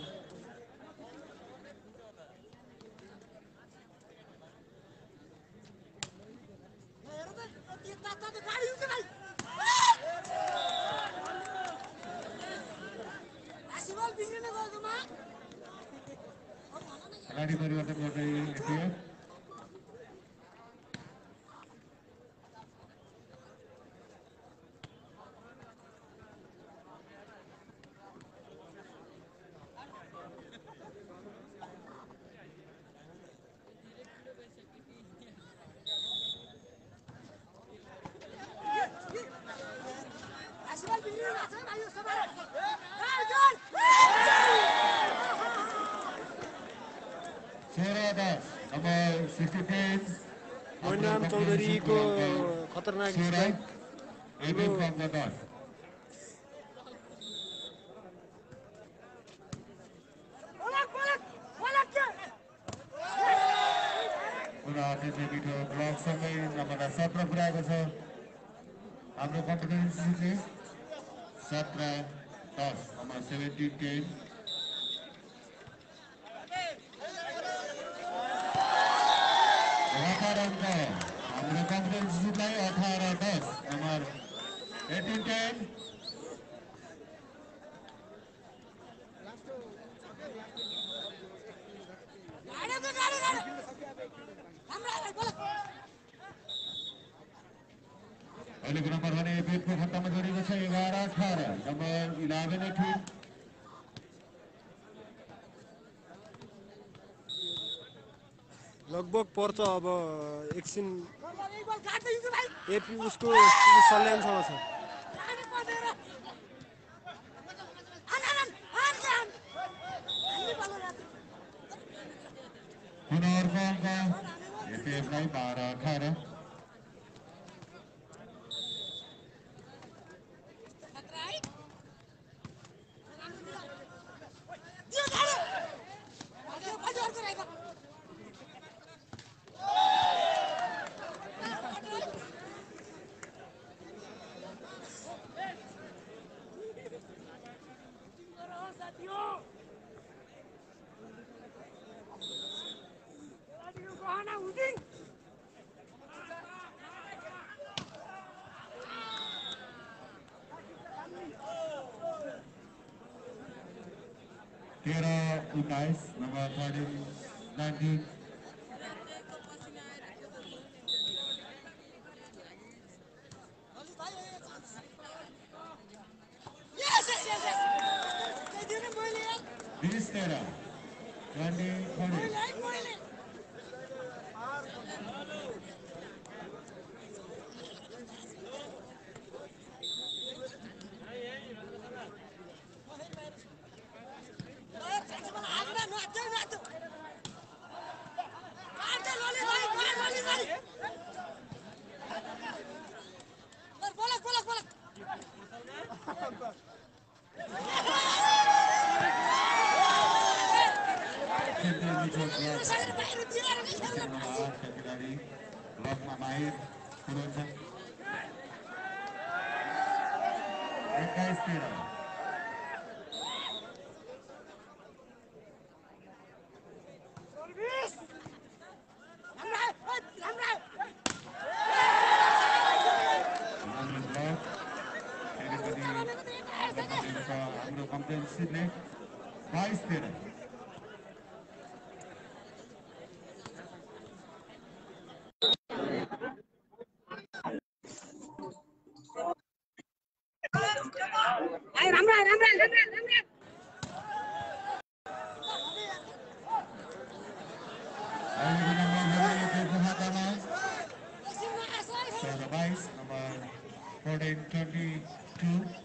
खेलाडी परिवर्तन गर्दै एपिएफ नम्बर 63 मोइनराम चौधरीको खतरनाक स्ट्राइक एपिएफ नम्बर 10 मिठो ब्लकसँगै नम्बर 17 पुऱ्याएको छ हाम्रो कम्पिटेन्सीले 17-10 नम्बर 17-10 हाम्रो कम्पिटेन्सीलाई 18-10 नम्बर 18-10 अहिलेको नम्बर भने एपिएफको खातामा जोडिएको छ 11-18 नम्बर 11-18 लगभग पर्छ अब एकछिन एपी उसको सल्यानसँग छ पुनः अर्को अङ्क एपिएफलाई 12-18 13-19 नम्बर 13-19 20-13 20-20 ब्लकमा माहिर हुनुहुन्छ 21-13 हाम्रो complain इन्स्टिट्युटले 22-13। So the vice number 14-22.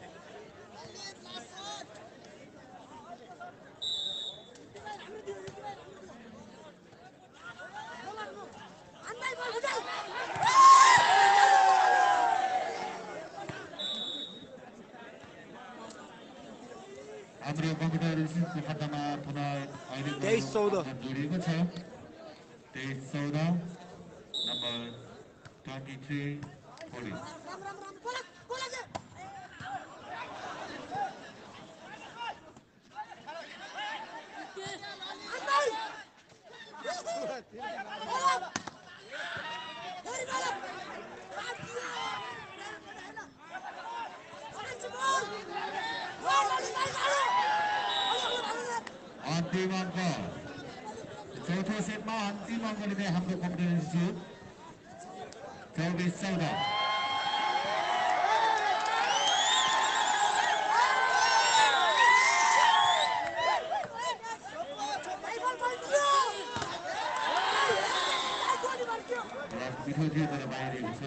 हाम्रो कम्प्युटर इन्स्टिट्युटको खातामा पुनः अहिले 23-14 जोडिएको छ। 23-14 नम्बर 23-40। अन्तिम अङ्क चौथो सेटमा अन्तिम अङ्क लिँदै हाम्रो कम्प्युटर इन्स्टिट्युट 24-14। मिठो थियो तर बाहिरिएको छ।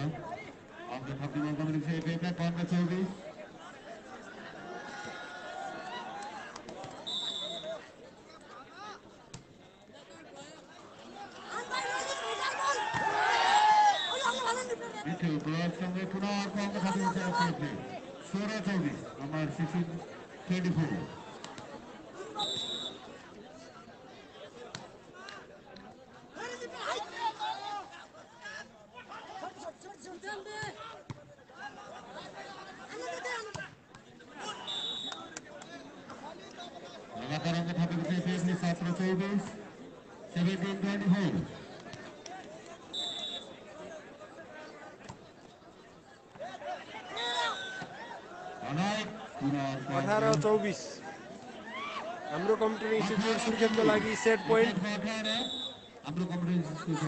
अङ्क थप्ने मौका पनि छ। 15-24। मिठो ब्लकसँगै पुनः अर्को अङ्क थपिएको छ। 16-24 नम्बर 16-24। लगातार अङ्क थपेको छ। 17-24 17-24। 18-24 हाम्रो कम्प्युटर इन्स्टिट्युट सुर्खेतको लागि सेट पोइन्ट। हाम्रो कम्प्युटर इन्स्टिट्युट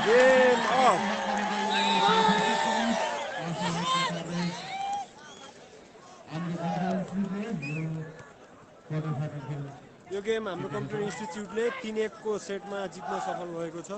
गेम अफ। यो गेम हाम्रो कम्प्युटर इन्स्टिट्युटले 3-1 को सेटमा जित्न सफल भएको छ।